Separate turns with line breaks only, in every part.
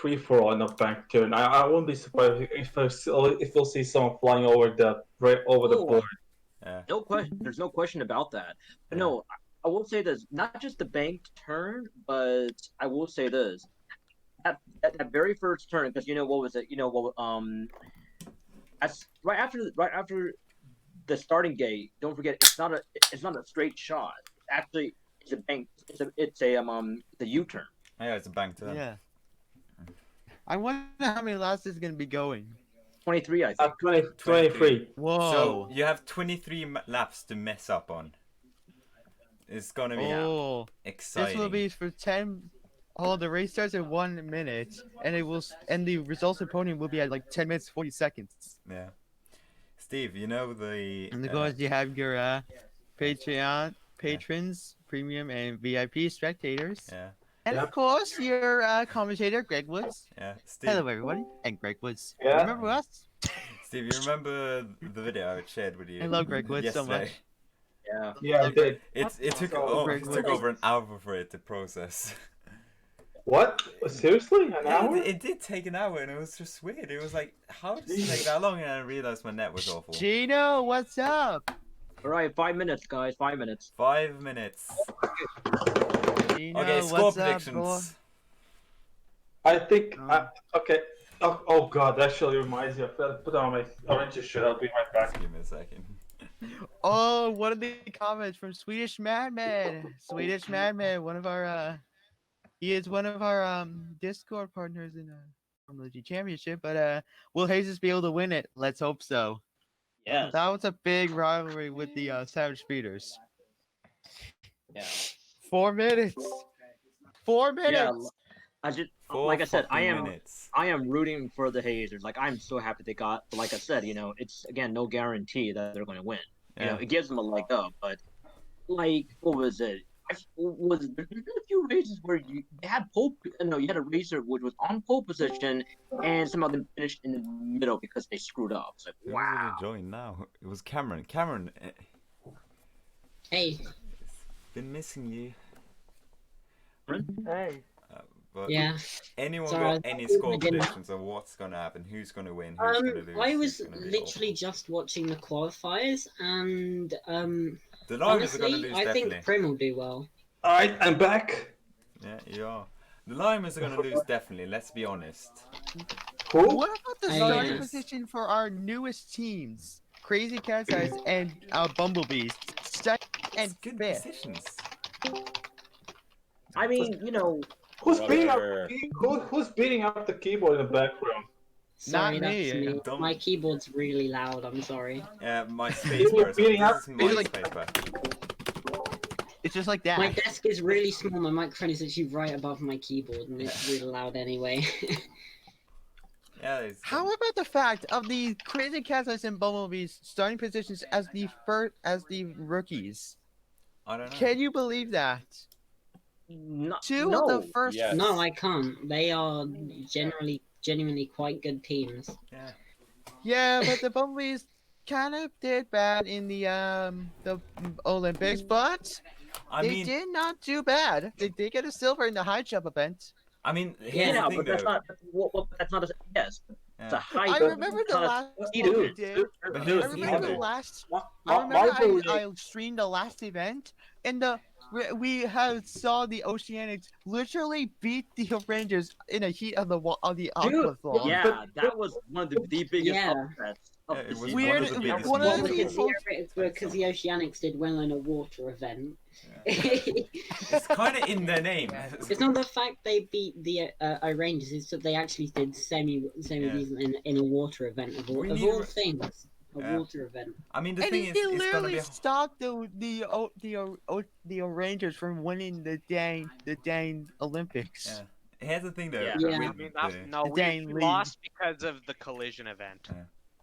free for all in a bank turn. I won't be surprised if we'll see someone flying over the
Oh,
board.
Yeah.
no question. There's no question about that. But
Yeah.
no, I will say this: not just the banked turn, but I will say this: at that very first turn, because you know what was it? You know what? As right after the starting gate. Don't forget, it's not a straight shot. Actually, it's a bank. It's a U-turn.
Yeah, it's a bank turn.
Yeah. I wonder how many laps is gonna be going.
23, I think.
23.
Whoa.
So you have 23 laps to mess up on. It's gonna be exciting.
This will be for 10. Oh, the race starts at 1 minute, and and the results of podium will be at like 10 minutes 40 seconds.
Yeah. Steve, you know the.
And of course, you have your Patreon patrons, premium and VIP spectators.
Yeah.
And of course, your commentator, Greg Woods.
Yeah. Steve.
Hello, everybody. And Greg Woods.
Yeah.
Remember us?
Steve, you remember the video I shared with you?
I love Greg Woods so
yesterday?
much.
Yeah.
Yeah, I did.
It took
Greg Woods.
over an hour for it to process.
What? Seriously? An hour?
It did take an hour, and it was just weird. It was like, how did it take that long? And I realized my net was awful.
Gino, what's up?
All right, 5 minutes, guys. 5 minutes.
5 minutes.
Gino,
Okay, score
what's up,
predictions.
boy?
I think. Okay. Oh god, that actually reminds me. I forgot to put on my orange shirt. I'll be right back.
Just give me a second.
Oh, what are the comments from Swedish Madman? Swedish Madman, one of our he is one of our Discord partners in from the championship, but will Jesus be able to win it? Let's hope so.
Yes.
That was a big rivalry with the Savage Speeders.
Yeah.
4 minutes. 4 minutes.
Yeah. I just like I said, I
minutes.
am rooting for the Hazers. Like I'm so happy they got. But like I said, it's again no guarantee that they're going to win.
Yeah.
It gives them a leg up, but like what was it? There's been a few races where you had pole. No, you had a racer which was on pole position, and somehow they finished in the middle because they screwed up. It's like
Who's
wow.
gonna join now? It was Cameron. Cameron,
Hey.
been missing you.
Hey.
But
Yeah.
anyone
Sorry,
got any score
I didn't-
predictions of what's gonna happen? Who's gonna win? Who's gonna lose?
I
who's
was
gonna be
literally
awful?
just watching the qualifiers, and
The Lions are gonna
honestly,
lose
I
definitely.
think Prim will do well.
Alright, I'm back.
Yeah, you are. The Lions are gonna lose definitely. Let's be honest.
Who?
What about the
Hey,
starting
yes.
position for our newest teams? Crazy Cat's Eyes and Bumblebees. Second and
It's good
fifth.
positions.
I mean,
Who's beating up?
Brother.
Who's beating up the keyboard in the background?
Sorry,
Not me.
that's me.
Don't-
My keyboard's really loud. I'm sorry.
Yeah, my spacebar. This
beating up-
is my
It's like-
spacebar.
It's just like that.
My desk is really small. My microphone is actually right above my keyboard, and it's really loud anyway.
Yeah, it's
How about the fact of the Crazy Cat's Eyes and Bumblebees starting positions as the rookies?
I don't know.
Can you believe that? Two
no.
of the first.
Yes.
No, I can't. They are genuinely quite good teams.
Yeah.
Yeah, but the Bumblebees kind of did bad in the Olympics, but
I
they
mean,
did not do bad. They did get a silver in the high jump event.
here's
Yeah,
the thing
but that's
though.
not. That's not a yes. It's a
Yeah.
high.
I remember the last
Dude,
one we did.
But
I
here's the
remember the
thing,
last.
Ma-
I remember
Marble-
I streamed the last event, and we have saw the Oceanics literally beat the Rangers in a heat of the aquathlon.
Yeah, that was one of the biggest
Yeah.
upsets. Of
Yeah, it
the
was
season.
Weird-
one of the biggest
one of
Well,
the
moments.
because the Oceanics did well in a water event.
It's kind of in their name.
It's not the fact they beat the Rangers; it's that they actually did semi decent in a water event of all,
We
of
need
all
re-
things. A
Yeah.
water event.
I mean, the
And
thing
he
is, it's gonna
literally
be.
stopped the Rangers from winning the dang Olympics.
Yeah. Here's the thing though.
Yeah.
Yeah.
with
I mean, that's,
the-
no,
Dang
we
league.
lost because of the collision event.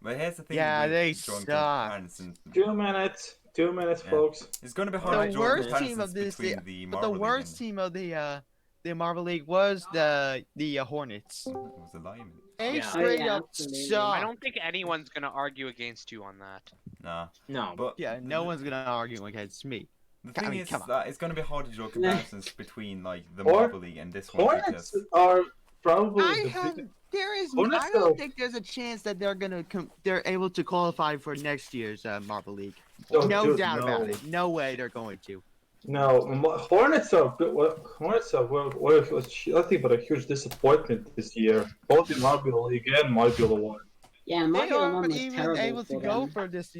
But here's the thing.
Yeah,
with
they
drawing
suck.
comparisons.
2 minutes. 2 minutes,
Yeah.
folks.
It's gonna be hard to
The
draw
worst
comparisons
team of this,
between the
but the
Marble League
worst team of the Marble League was the Hornets.
and it was the Lions.
They
Yeah.
straight
Oh, yeah,
up
absolutely.
suck.
I don't think anyone's gonna argue against you on that.
Nah,
No.
but
Yeah, no one's gonna argue against me.
the
I
thing
mean,
is
come on.
that it's gonna be hard to draw comparisons between like the
Hor-
Marble League and this one
Hornets
because
are probably
I don't think there's a chance that they're able to qualify for next year's Marble League.
Oh,
No
dude,
doubt about
no.
it. No way they're going to.
No, Hornets are nothing but a huge disappointment this year, both in Marble League and Marble 1.
Yeah,
They
Marble One
aren't
was
even
terrible
able to
for
go
them.
for this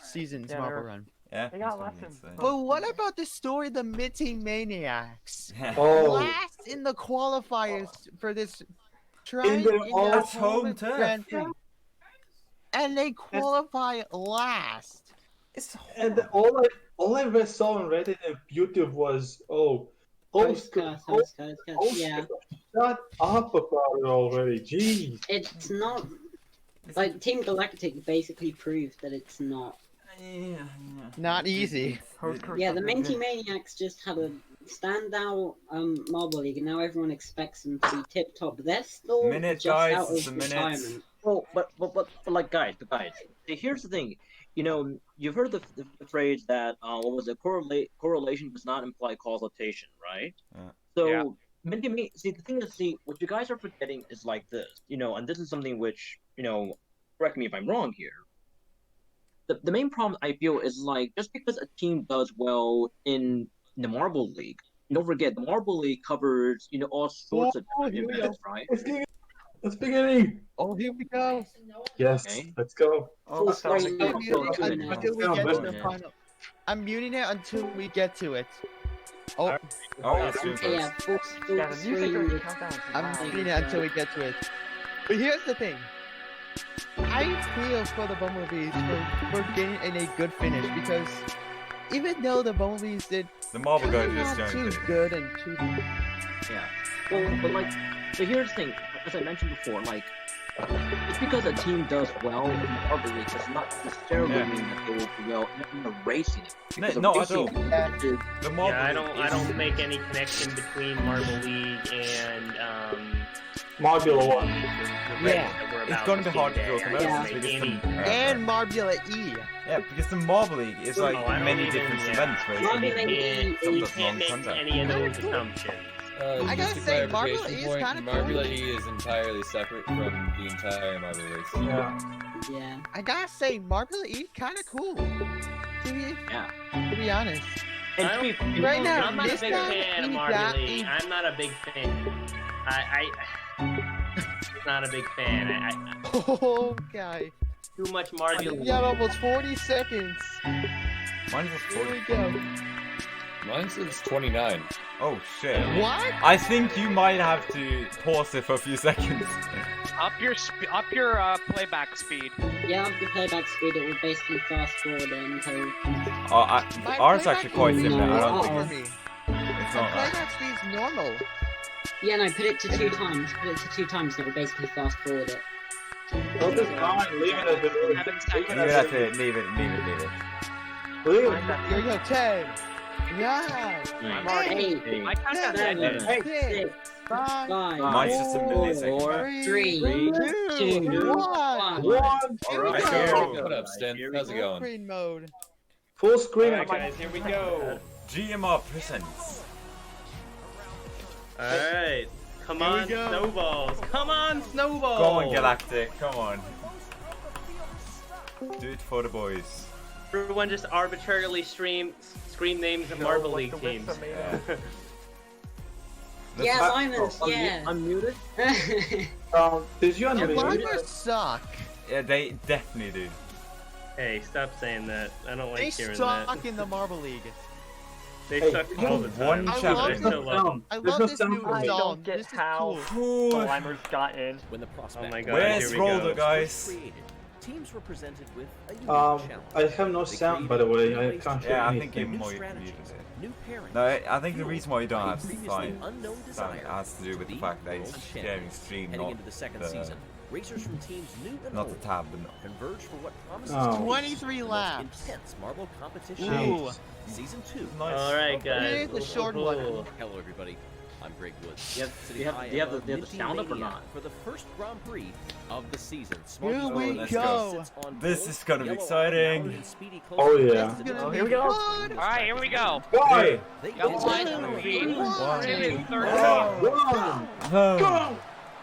season's
Yeah,
Marble
they're-
Run.
Yeah.
They got
that's what
less
I'm saying.
But what about the story of the Minty Maniacs?
Oh,
Last in the qualifiers for this trying
their
in
own
their
home
home
turf.
Grand Prix. And they qualify last.
It's
and
horrible.
all I ever saw on Reddit and YouTube was, host,
Yeah.
shut up about it already. Jeez.
It's not like Team Galactic basically proved that it's not.
Yeah.
Not easy.
Yeah, the Minty Maniacs just had a standout Marble League, and now everyone expects them to be tip top. They're still
Minute,
just
guys,
out
it's
of
a minute.
retirement.
Well, but like guys, here's the thing. You know, you've heard the phrase that what was it? Correlation does not imply causation, right?
Yeah.
So
Yeah.
see, the thing is, what you guys are forgetting is like this, you know, and this is something which, you know, correct me if I'm wrong here. The main problem I feel is like just because a team does well in the Marble League, don't forget the Marble League covers, you know, all sorts of different
here we
events, right?
It's beginning.
Oh, here we go.
Yes,
Okay.
let's go.
Full screen.
I'm muting it
Go
until we
down,
get to
buddy.
the final. I'm muting it until we get to it. Oh,
Oh, yeah, stream
Okay, yeah,
first.
full
Yeah, the music
screen.
already countdown to
I'm
now.
muting it until we get to it. But here's the thing. I feel for the Bumblebees for getting in a good finish because even though the Bumblebees did
The Marble Guy just
not
joined.
too good and too
Yeah. Well, but like, so here's the thing. As I mentioned before, like, just because a team does well in the Marble League does not necessarily
Yeah.
mean that they will do well in the racing. Because the
not at
racing
all.
is-
The Marble
Yeah, I
League
don't make any connection between Marble League and
Marble 1.
the
Yeah.
race that we're
It's
about
gonna be
see
hard to
today.
draw
I
comparisons
don't make
because
any-
and Marbula E.
yeah, because the Marble League is like
I don't
many
even-
different
yeah.
events where
Marble
it's
League
You
some
can't,
of
you can't make
non-contact.
any of those assumptions.
I gotta
Just a
say, Marble
clarification
E is
point,
kinda cool.
Marbula E is entirely separate from the entire Marble race.
Yeah.
Yeah.
I gotta say, Marbula E kind of cool. To be honest.
And
I
to be,
don't-
Right now,
I'm not a
this
big
guy,
fan of
he
Marble
got-
League.
he-
I'm not a big fan. Not a big fan.
Oh, guy.
Too much Marble
We have almost 40 seconds.
Mine was
Here
40.
we go.
Mine says 29.
Oh shit.
What?
I think you might have to pause it for a few seconds.
Up your playback speed.
Yeah, up the playback speed, it would basically fast forward until.
My
Ours
playback
actually quite
speed is
similar. I don't
normal
think
for me.
it's
My
not that.
playback speed's normal.
Yeah, no, put it to 2 times. Put it to 2 times, and it will basically fast forward it.
Oh, this fine. Leave it as it is.
7
Leave
seconds.
it
Leave it
as
at
it
it. Leave it.
Leave it.
Here we go. 10, 9,
I'm
already-
8,
My countdown's
7,
ended.
6, 5,
Mine's just a millisecond.
4, 3,
2,
2,
1.
1.
Here we
Alright,
go.
go.
What up, Stan? How's it
Full
going?
screen mode.
Full screen.
Alright, guys, here we go.
GMR presents.
Alright. Come
Here we
on,
go.
snowballs. Come on, snowballs.
Go on, Galactic. Come on. Do it for the boys.
Everyone just arbitrarily scream names of Marble
like
League
the
teams.
whip tomato.
Yeah, Linus, yeah.
unmuted.
Did you
Yeah,
unmute?
Climbers suck.
Yeah, they definitely do.
Hey, stop saying that. I don't
They
like hearing
suck
that.
in the Marble League.
They
Hey,
suck
you
all
have
the
one
time.
champion.
I still love them.
I
There's
love
no
this
sound
new
for me.
I
resolve.
don't get
This is
how
cool.
Cool.
climbers got in.
When the
Oh
prospect
my god,
Where's
here we
Rolder,
go.
guys?
created, teams were presented with a unique challenge.
I have no sound, by the way. I can't hear
Yeah, I think you
anything.
New
might
strategies,
muted it.
new pairings,
No, I think the reason why you don't
by a
have
previously
sign
unknown
that
desire
has to do with the
be
fact that he's
world
sharing
champions.
stream,
Heading
not
into the second
the-
season, racers from teams new and
not
old
the tab. But
converge for what promises
Oh.
to be
23
the most
laps.
intense marble competition.
Ooh.
Season 2.
Nice.
Alright, guys.
Here's the short one.
Hello, everybody. I'm Greg Woods.
Do you
sitting
have-
high
do you have the-
above
do you have the
Minty
sound up or
Maniac
not?
For the first Grand Prix of the season.
Here
Smarties
we
let's
Road
go.
sits on
This
pole,
is gonna be
Yellow
exciting.
Outbound and Speedy close
Oh,
to
yeah.
the
This is gonna
Oh,
be
here we go.
fun.
Alright, here we go.
Why?
They
Yellow
get
line
to
on the
the
lead.
lead.
One.
Tim in third
Oh.
place.
One.
Oh.
Go!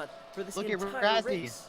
front for this
Look at
entire
Razzie.
race.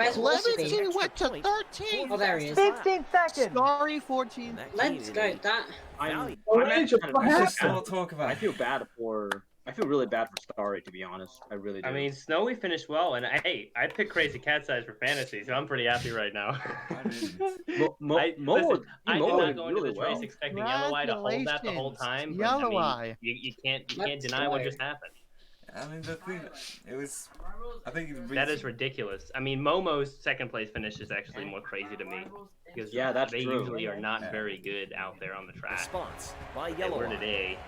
Where's Wallaby?
Clemency went to 13.
Oh, there he is.
15 seconds.
Sorry, 14.
Let's go. That.
I'm
Rangers,
kind
what
of
happened?
Still talk about
I feel bad for. I feel really bad for Starry, to be honest. I really do.
I mean, Snowy finished well, and hey, I picked Crazy Cat's Eyes for fantasy, so I'm pretty happy right now.
I
listen,
Mo
I did not go into
really
this race
well.
expecting Yellow Eye to hold that the whole time. But,
Yellow
I
Eye.
mean, you can't
Let's
deny what
go.
just happened.
I mean, the thing, it was. I think it
That is ridiculous. I mean, Momo's second place finish is actually more crazy to me because
Yeah, that's
they
true.
usually are not very good out there on the track.
Response by
They
Yellow
were
Eye.
today.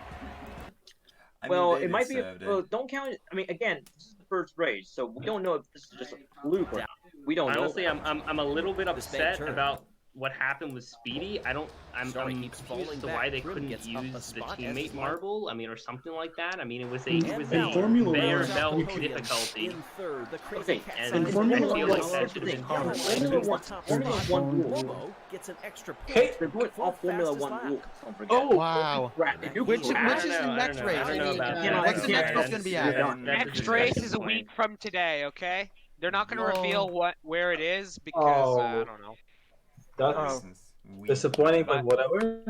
I mean,
Well,
they
it might be.
deserved it.
Well, don't count it. I mean, again, this is the first race, so we don't know if this is just a fluke or not. We don't
Honestly,
know.
I'm a little bit
This big
upset
turn.
about what happened with Speedy. I'm
Sorry,
confused
keeps
as
falling
to
back.
why they
Grim
couldn't
gets up a
use the
spot as
teammate
well.
marble. I mean, or something like that. I mean, it was a
And
Formula
bare
One,
belt
podium
difficulty.
in third, the crazy
Okay,
cat
and
In
size
Formula
Momo
I feel
One,
like that should have been
Yellow Eye
Formula
wins
One-
the top
Formula
spot.
One rules.
Momo gets an extra
Hey,
point
They're doing
for
all
the
Formula
fastest
One
lap.
rules. Don't forget.
Oh,
Wow.
If you
Which
crash-
is the next race?
I don't know about
Yeah,
that.
What's the next
Yeah,
race gonna be at?
yeah,
That's
Next
a
race
discussion
is a
point.
week from today, okay? They're not going to
Whoa.
reveal where it is because I
Oh.
don't know.
that's
This is weird.
disappointing, but whatever.
Very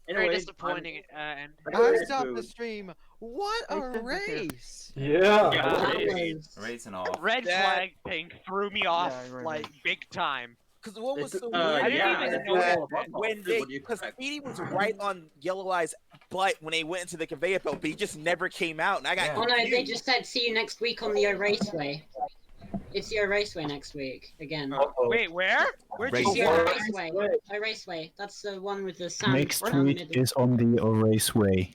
Anyways,
disappointing. And
I stopped the stream. What a race!
Yeah.
Yeah,
That
it
was-
Race and off.
red
That-
flag thing threw me off
right,
like
right.
big time.
Because what was so
I
weird
didn't
is
even know
that
all about
when
that.
they,
What do you
because
expect?
Speedy was right on Yellow Eye's butt when they went into the conveyor belt, but he just never came out, and I got
Yeah.
Oh no, they
confused.
just said see you next week on the O Raceway. It's the O Raceway next week again.
Uh-oh.
Wait, where? Where'd you
It's
see
the O
that?
Raceway. O Raceway. That's the one with the sand.
Next
down the
week
middle.
is on the Raceway.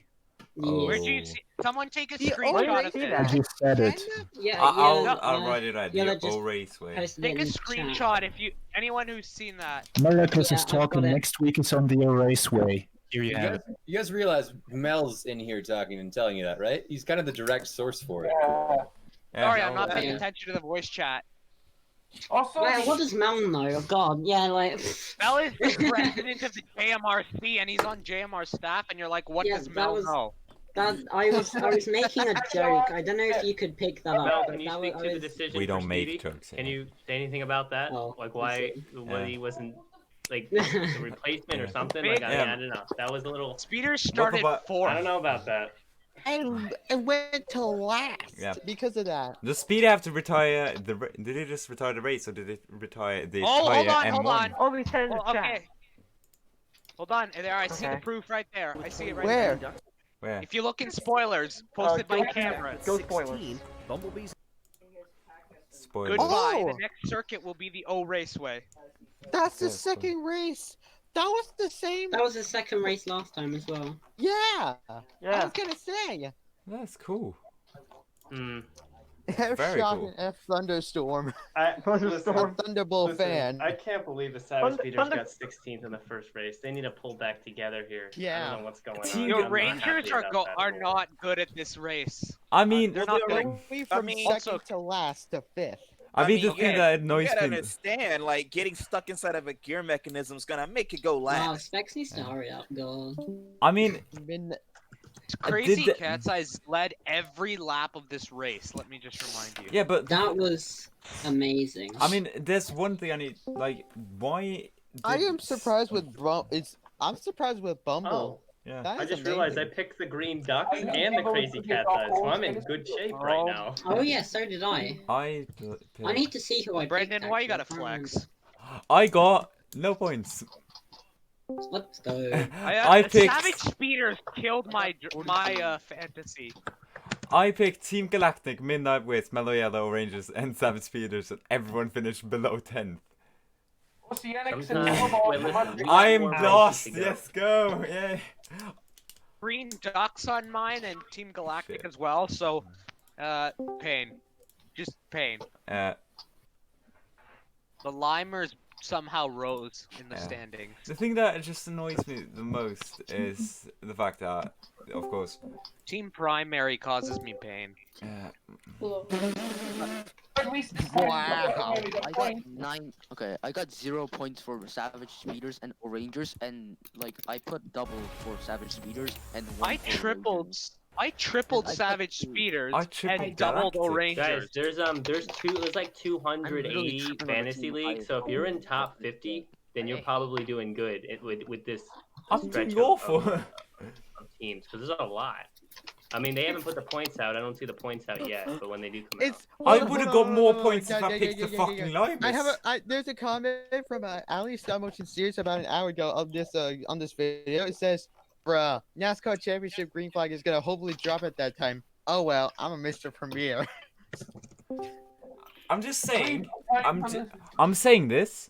Oh.
Where'd you see? Someone take a
Yeah,
screenshot of
I
it.
just said it.
Yeah,
I'll write it at
yeah,
the
just
Raceway.
posted
Take
it
a
in chat.
screenshot if you anyone who's seen that.
Maracus
Yeah,
is
I've
talking.
got it.
Next week is on the Raceway. Here you have it.
You guys realize Mel's in here talking and telling you that, right? He's kind of the direct source for it.
Yeah.
Sorry, I'm not paying
Yeah.
attention to the voice chat.
Also,
Well, what does Mel know? Oh God, yeah, like.
Mel is the president of the JMRC, and he's on JMR staff, and you're like, what
Yeah,
does
that
Mel
was-
know?
That I was making a joke. I don't know if you could pick that
Mel,
up.
can you
That
speak
was-
to
I
the
was-
decision
We
for
don't make
Speedy?
jokes
Can
here.
you say anything about that?
Oh,
Like why
Yeah.
he wasn't like the replacement or
Yeah.
something?
Big-
Like I don't know. That was a little.
Speeder started
about-
fourth.
I don't know about that.
And it went to last
Yeah.
because of that.
Does Speedy have to retire the? Did he just retire the race, or did he retire the
Oh,
entire
hold on,
M1?
hold on.
Oh, we said in the
Well,
chat.
okay. Hold on, there, I see the
Okay.
proof right there. I see it right
Where?
there.
Where?
If you look in spoilers, posted by
go-
cameras.
Go spoilers.
16, Bumblebee's
Spoiler.
Goodbye.
Oh!
The next circuit will be the O Raceway.
That's the
Yes,
second race. That was the same.
That was the second race last time as well.
Yeah. I
Yeah.
was gonna say.
That's cool.
Hmm.
F
Very
shock
cool.
and F thunderstorm.
I,
A Thunderbolt fan.
I can't believe the Savage Speeders
Thunder-
got 16th in the first race. They need to pull back together here. I
Yeah.
don't know what's going
Team-
on.
The
I'm not
Rangers
happy
are
about that at all.
not good at this race.
I mean,
They're not good.
Only from
mean,
second
also-
to last to fifth.
I mean, the
you
thing
gotta-
that
You
annoys
gotta
me.
understand, like, getting stuck inside of a gear mechanism is gonna make it go
Wow,
last.
Specs needs to hurry up, God.
I mean,
Min-
Crazy
did the-
Cat's Eyes led every lap of this race. Let me just remind you.
yeah, but
That was amazing.
I mean, there's one thing I need. Like, why?
I
did-
am surprised with I'm surprised with Bumble.
Oh,
Yeah.
That
I
is
just realized I
amazing.
picked the green ducks and the crazy cat's eyes, so I'm in good shape right now.
Oh yeah, so did I.
I.
I need to see who I picked.
Brendan, why you gotta
actually. I can't
flex?
I got no points.
remember. Let's go.
I picked-
Savage Speeders killed my fantasy.
I picked Team Galactic, Midnight with Mellow Yellow Rangers, and Savage Speeders, and everyone finished below 10th.
Sometimes, wait, listen, we got
I'm
more races
lost.
to go.
Let's go. Yay.
Green Ducks on mine and Team Galactic
Shit.
as well. So, pain, just pain.
Uh,
The Limers somehow rose in the
Yeah.
standings.
the thing that just annoys me the most is the fact that, of course,
Team Primary causes me pain.
Wow, I got 9. Okay, I got 0 points for Savage Speeders and Rangers, and like I put double for Savage Speeders and one
I
for
tripled
And I
Savage
put-
Speeders
I tripled
and doubled
Galactic.
Guys,
Rangers.
there's like 280
literally tripping on the
fantasy
team.
leagues, so if you're in top 50, then you're probably doing good with this
I'm
stretch
doing awful.
of teams, because there's a lot. I mean, they haven't put the points out. I don't see the points out yet, but when they do come out.
I would have got more points if I picked the fucking Limers.
I have there's a comment from Ali Stop Motion Series about an hour ago of this on this video. It says, "Bruh, NASCAR Championship green flag is gonna hopefully drop at that time." Oh well, I'm a Mr. Premier.
I'm just saying. I'm saying this.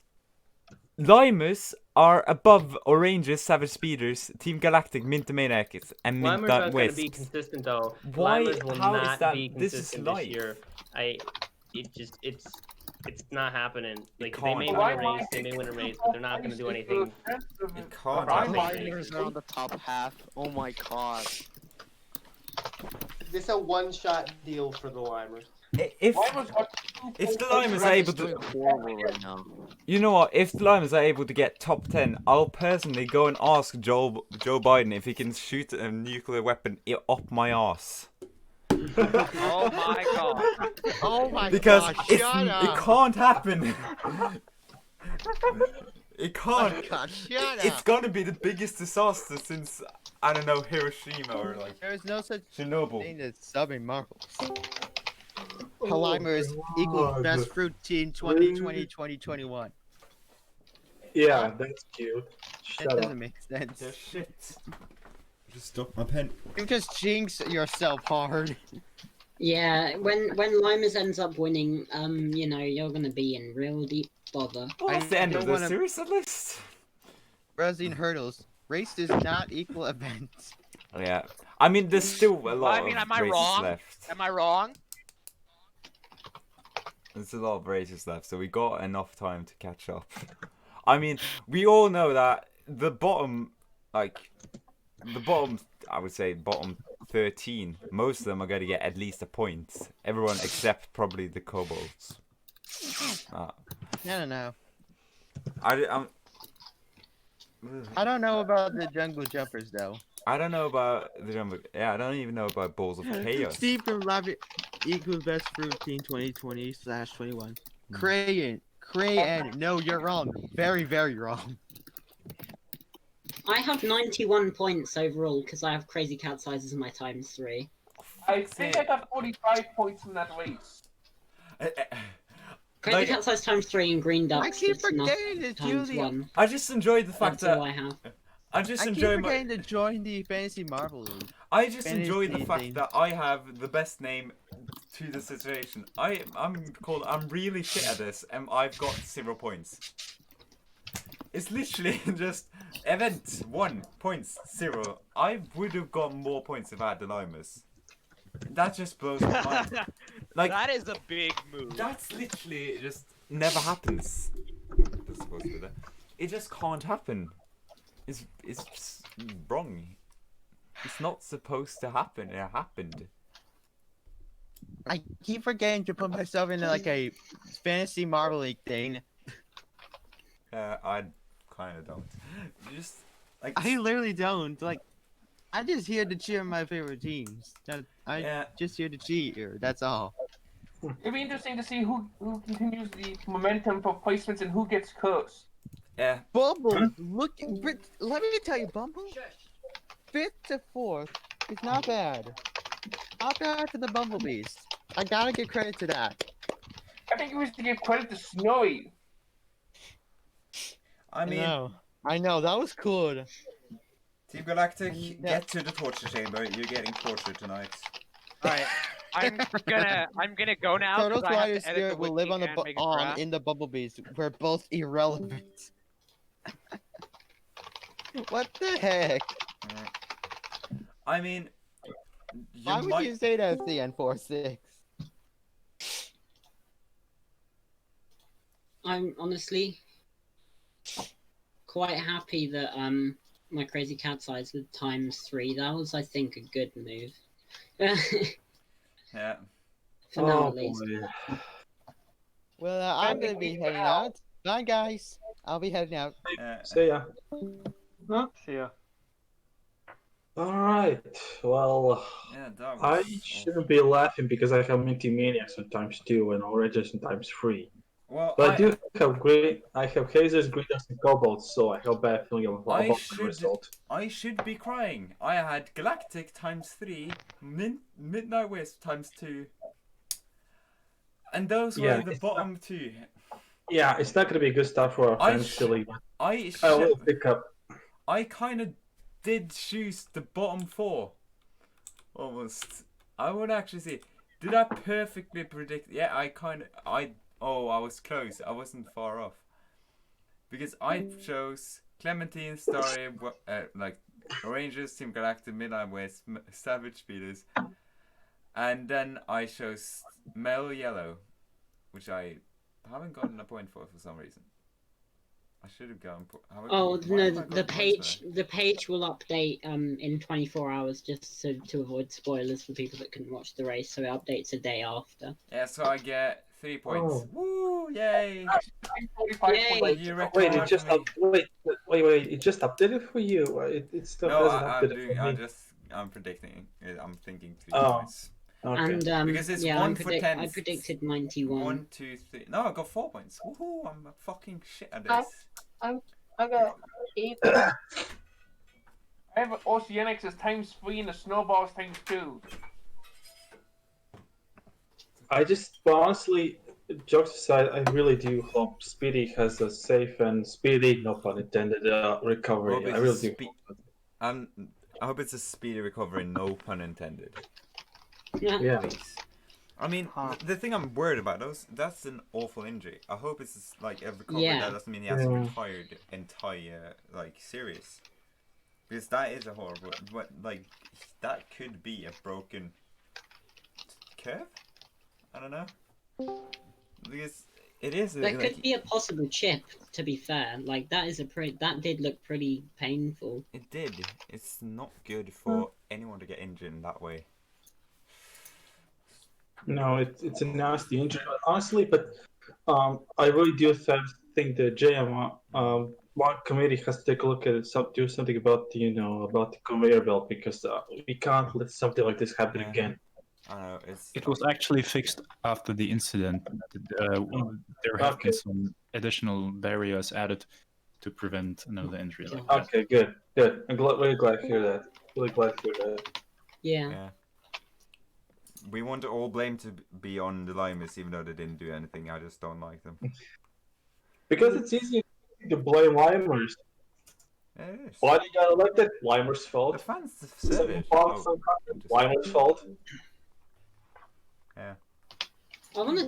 Limers are above Oranges, Savage Speeders, Team Galactic, Mintomaniacs, and
Limers
Mint
aren't going to be
Wisps.
consistent though.
Why?
Limers will
How is
not
that?
be
This is
consistent
life.
this year. It's not happening. Like they
can't.
may win a race, they may win a race, but they're not going to do anything.
It can't.
Limers are on the top half. Oh my god.
This is a one-shot deal for the Limers.
If the Limers are able to,
horrible right now.
you know what? If the Limers are able to get top 10, I'll personally go and ask Joe Biden if he can shoot a nuclear weapon up my ass.
Oh my god.
Oh my
Because
god,
it can't happen. It can't.
God, shut
It's
up.
gonna be the biggest disaster since, I don't know, Hiroshima or like
There is no such
Chernobyl.
thing as subbing marbles. Limers equals best fruit team 2020-2021.
Yeah, that's cute.
That
Shut up.
doesn't make sense.
They're shit. Just stop my pen.
You just jinx yourself hard.
Yeah, when Limers ends up winning, you know, you're gonna be in real deep bother.
That's the end of
don't
the
wanna-
series at least.
Buzzing hurdles. Race does not equal events.
Yeah. I mean, there's still a lot
I mean,
of
am I
races
wrong?
left.
Am I wrong?
There's a lot of races left, so we got enough time to catch up. I mean, we all know that the bottom, I would say bottom 13, most of them are going to get at least a point. Everyone except probably the Kobolds.
No.
I
don't know about the jungle jumpers though.
I don't know about the jumbo. Yeah, I don't even know about Balls of Chaos.
Steve from Rabbit equals best fruit team 2020/21.
Crayon. No, you're wrong. Very, very wrong.
I have 91 points overall because I have crazy cat sizes in my ×3.
I think I got 45 points in that race.
Crazy cat size ×3 and green ducks.
I keep
it's not
forgetting to do the.
×1.
I just enjoyed the fact
That's
that
all I have.
I just
I keep
enjoy my.
forgetting to join the fantasy marble league.
I just
Fantasy
enjoy the fact
thing.
that I have the best name to the situation. I'm really shit at this, and I've got 0 points. It's literally just event 1 points 0. I would have got more points if I had the Limers. That just blows my mind. Like
that is a big move.
That's literally just never happens. That's supposed to be there. It just can't happen. It's just wrong. It's not supposed to happen. It happened.
I keep forgetting to put myself into like a fantasy marble league thing.
I kind of don't. Just like
I literally don't. Like,
I'm just here to cheer my favorite teams. I'm just here to cheer. That's all.
It'd be interesting to see who continues the momentum for placements and who gets cursed.
Yeah.
Bumble, let me tell you, Bumble, 5th to 4th is not bad. Not bad for the Bumblebees. I gotta give credit to that.
I think we should give credit to Snowy.
I mean,
I know that was cool.
Team Galactic, get to the torture chamber. You're getting tortured tonight.
Alright, I'm gonna go now.
Turtle
'cause I have
Glider
to edit
Spirit will live on the
wiki and make a draft.
in the Bumblebees. We're both irrelevant. What the heck?
I mean,
Why would you say that, CN46?
I'm honestly quite happy that my crazy cat size with ×3. That was, I think, a good move.
Yeah.
For now, at least.
Well, I'm gonna be heading out. Bye, guys. I'll be heading out.
See ya.
See ya.
Alright, well,
Yeah, that
I
was
shouldn't be laughing because I have Minty Maniacs on ×2 and Oranges on ×3.
Well,
But I do have Hazers, Greeders, and Kobolds, so I have a bad feeling about the result.
I should be crying. I had Galactic ×3, Midnight Wisp ×2, and those were the bottom 2.
Yeah, it's not going to be a good start for our fantasy league. I will pick up.
I kind of did choose the bottom 4, almost. I would actually say, did I perfectly predict? Yeah, I was close. I wasn't far off. Because I chose Clementine, Starry, like Rangers, Team Galactic, Midnight West, Savage Speeders, and then I chose Mel Yellow, which I haven't gotten a point for some reason. I should have gone.
Oh no, the page will update in 24 hours just to avoid spoilers for people that couldn't watch the race. So it updates a day after.
Yeah, so I get 3 points.
Oh.
Woo! Yay!
Yay!
Wait, it just wait. It just updated for you. It still
No,
hasn't updated for me.
I'm predicting. I'm thinking 3
Oh.
points.
Okay.
And
because it's
yeah,
1 for 10.
I predicted 91.
1, 2, 3. No, I got 4 points. Woohoo! I'm a fucking shit at
I
this.
got 8. I have Oceanics times 3 and the Snowballs times 2.
I just, but honestly, jokes aside, I really do hope Speedy has a safe and speedy, no pun intended, recovery. I really do.
I hope it's a speedy recovery, no pun intended.
Yeah.
Please. I mean, the thing I'm worried about, that's an awful injury. I hope it's like a recovery.
Yeah.
That doesn't mean he has to retire the entire like series, because that is a horrible. But like, that could be a broken curve. I don't know, because it is.
That could be a possible chip. To be fair, like that did look pretty painful.
It did. It's not good for anyone to get injured in that way.
No, it's a nasty injury. Honestly, but I really do think the JM committee has to take a look at it, do something about about the conveyor belt, because we can't let something like this happen again.
I know
it was actually fixed after the incident. There have been some additional barriers added to prevent another injury like that.
Okay, good. I'm really glad to hear that. Really glad to hear that.
Yeah.
We want all blame to be on the Limers, even though they didn't do anything. I just don't like them.
Because it's easy to blame Limers.
Yeah, it is.
Why they got elected? Limers' fault.
The fans deserve it.
Limers' fault.
Yeah.
I want to.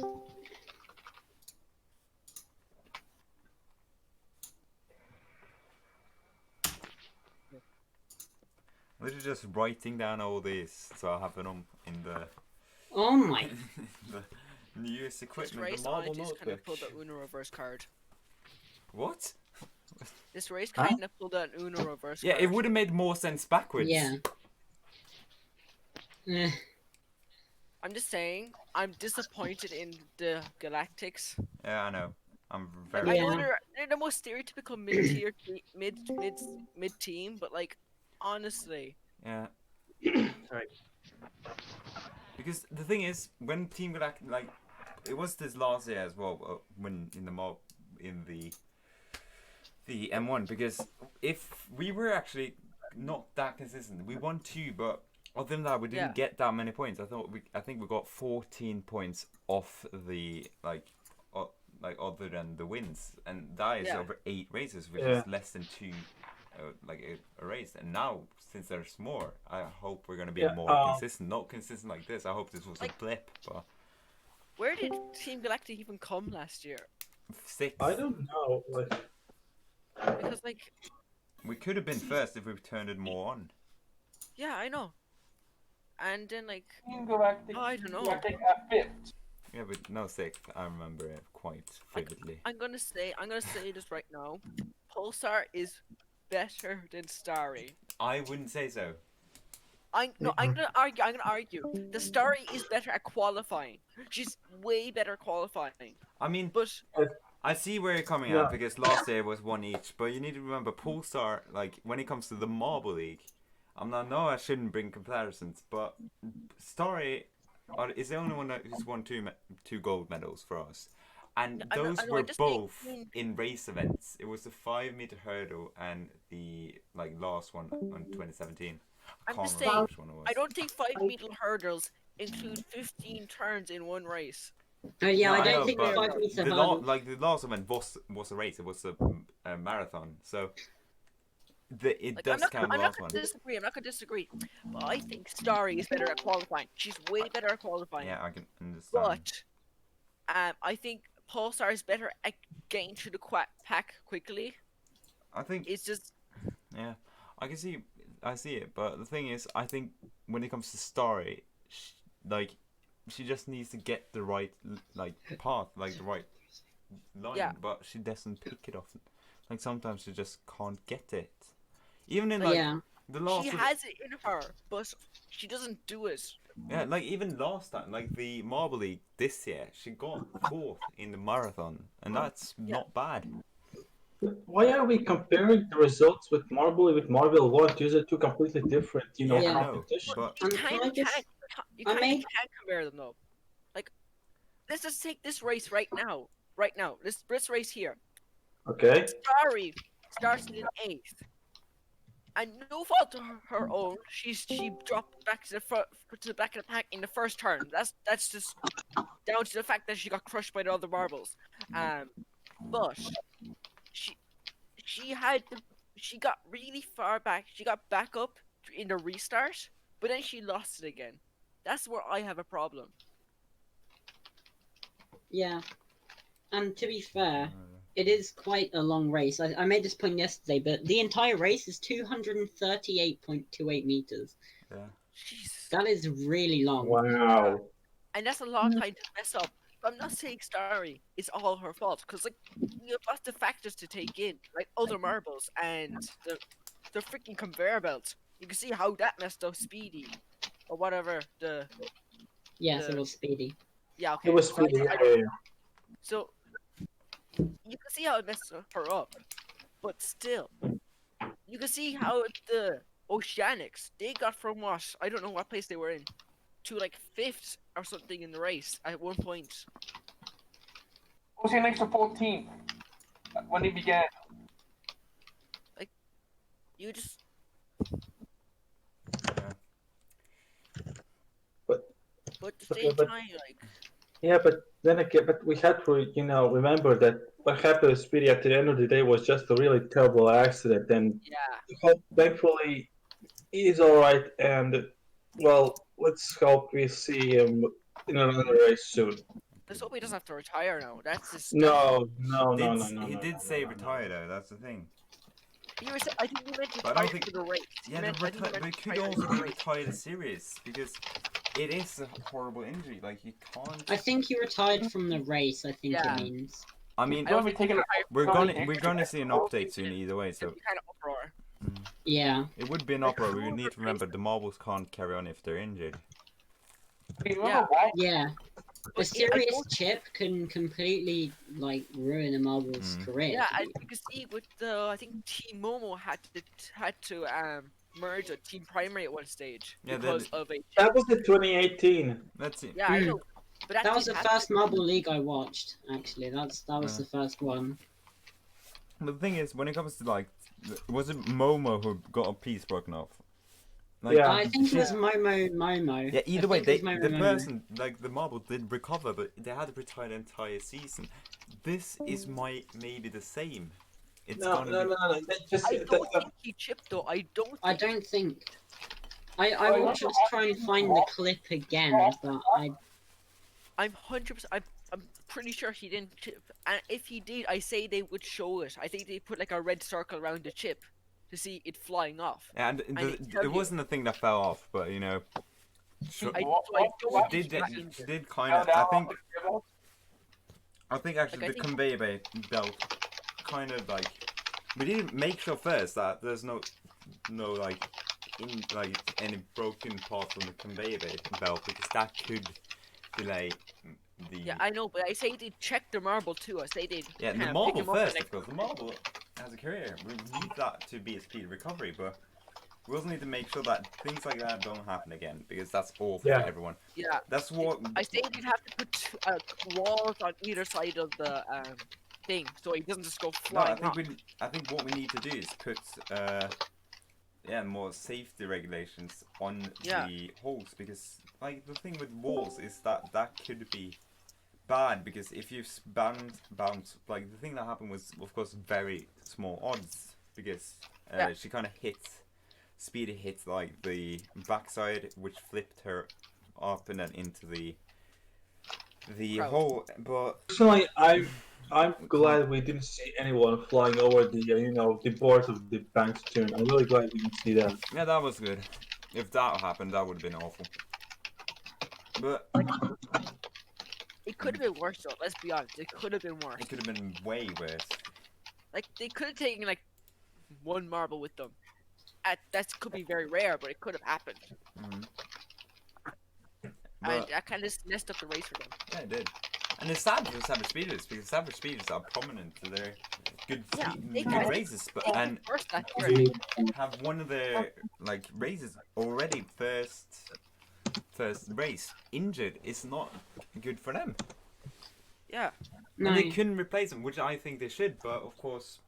I'm literally just writing down all this, so I have them in the.
Oh my.
The newest
This
equipment,
race,
the
I
Marble
just kind of
Notebook.
pulled the Uno reverse card.
What?
This race kind of pulled an Uno reverse
Yeah,
card.
it would have made more sense backwards.
Yeah.
I'm just saying, I'm disappointed in the Galactics.
Yeah, I know. I'm
Like,
very.
I know they're the most stereotypical mid-tier mid team, but like honestly.
Yeah. Sorry. Because the thing is, when Team Galactic, like, it was this last year as well, when in the M1, because if we were actually not that consistent, we won 2, but other than that, we didn't get that many points. I think we got 14 points off the other than the wins, and that is over 8 races, which is less than 2, like a race. And now, since there's more, I hope we're gonna be more consistent. Not consistent like this. I hope this was a blip, but.
Where did Team Galactic even come last year?
6.
I don't know.
Because like.
We could have been first if we turned it more on.
Yeah, I know. And then like.
Team Galactic.
I don't know.
Galactic at 5th.
Yeah, but no 6th. I remember it quite vividly.
I'm gonna say this right now. Pulsar is better than Starry.
I wouldn't say so.
I'm gonna argue. The Starry is better at qualifying. She's way better at qualifying.
I mean,
but
I see where you're coming at, because last year was 1 each. But you need to remember, Pulsar, like when it comes to the Marble League, no, I shouldn't bring comparisons, but Starry is the only one who's won 2 gold medals for us. And those were both in race events. It was the 5-meter hurdle and the last one on 2017. I can't remember which one it was.
I don't think 5-meter hurdles include 15 turns in one race.
Yeah,
No,
I don't think
but
5-meter
the
hurdle.
the last event was a race. It was a marathon. So It
Like,
does count the
I'm not
last
gonna
one.
disagree. I'm not gonna disagree. But I think Starry is better at qualifying. She's way better at qualifying.
Yeah, I can understand.
But I think Pulsar is better at getting through the pack quickly.
I think
it's just
yeah, I see it, but the thing is, I think when it comes to Starry, she just needs to get the right path, like the right line,
Yeah.
but she doesn't pick it often. Like sometimes she just can't get it. Even in the last.
She has it in her, but she doesn't do it.
Yeah, like even last time, like the Marble League this year, she got 4th in the marathon, and that's not bad.
Why are we comparing the results with Marvel 1? These are two completely different, competitions.
But
You kind of can't compare them though. Like, let's just take this race right now. Right now, this race here.
Okay.
Starry starts in 8th, and no fault to her own. She dropped back to the back of the pack in the first turn. That's just down to the fact that she got crushed by the other marbles. But she got really far back. She got back up in the restart, but then she lost it again. That's where I have a problem.
Yeah, and to be fair, it is quite a long race. I made this point yesterday, but the entire race is 238.28 meters.
Yeah.
That is really long.
Wow.
And that's a long time to mess up. But I'm not saying Starry is all her fault, because like you have lots of factors to take in, like other marbles and the freaking conveyor belt. You can see how that messed up Speedy, or whatever the.
Yes, it was Speedy.
Yeah, okay.
It was Speedy. Yeah.
So you can see how it messed her up, but still, you can see how the Oceanics, they got from what, I don't know what place they were in, to like 5th or something in the race at one point.
Oceanics are 14th when they began.
Like, you just. But at the same time, like.
Yeah, but then again, we had to, remember that what happened to Speedy at the end of the day was just a really terrible accident, and thankfully he's all right. And well, let's hope we see him in another race soon.
Let's hope he doesn't have to retire now. That's just.
No.
He did say retire though. That's the thing.
I think you meant
But I
retire
don't think
for the race.
Yeah, but it could also be retired series because it is a horrible injury. Like you can't.
I think he retired from the race. I think it means.
I mean, we're gonna see an update soon either way. So.
Kind of uproar.
Yeah.
It would be an uproar. We need to remember the marbles can't carry on if they're injured.
Yeah. A serious chip can completely ruin a marble's career.
Yeah, and you can see with the I think Team Momo had to merge a Team Primary at one stage because of a.
That was the 2018.
That's it.
Yeah, I know. But
that was the first Marble League I watched. Actually, that was the first one.
But the thing is, when it comes to was it Momo who got a piece broken off?
I think it was Momo.
Yeah, either way, the person, the marble did recover, but they had to retire the entire season. This is maybe the same. It's
no.
I don't think he chipped though. I don't
think. I will just try and find the clip again, but
I'm 100%. I'm pretty sure he didn't chip, and if he did, I say they would show it. I think they put like a red circle around the chip to see it flying off.
And it wasn't a thing that fell off, but you know, did kind of. I think actually the conveyor belt kind of we didn't make sure first that there's no any broken parts on the conveyor belt because that could delay the.
Yeah, I know, but I say they check the marble too. I say they.
Yeah, the marble first, of course. The marble has a career. We need that to be a speed recovery, but we also need to make sure that things like that don't happen again because that's awful for everyone.
Yeah.
That's what.
I say you'd have to put walls on either side of the thing so he doesn't just go flying.
No, I think what we need to do is put more safety regulations on the holes because the thing with walls is that could be bad because if you bounce the thing that happened was of course very small odds because
Yeah.
she kind of Speedy hit like the backside, which flipped her up and then into the hole. But
Personally, I'm glad we didn't see anyone flying over the the board of the bank's turn. I'm really glad we didn't see that.
yeah, that was good. If that happened, that would have been awful. But
It could have been worse though. Let's be honest. It could have been worse.
it could have been way worse.
Like they could have taken like one marble with them. That could be very rare, but it could have happened.
Mm.
And
But
that kind of messed up the race for them.
yeah, it did. And it's sad for Savage Speeders because Savage Speeders are prominent. They're good,
they
good
can-
races, but
they can
and
first that
to have one of their like races already first race injured is not good for them.
Yeah.
And they couldn't replace them, which I think they should, but of course,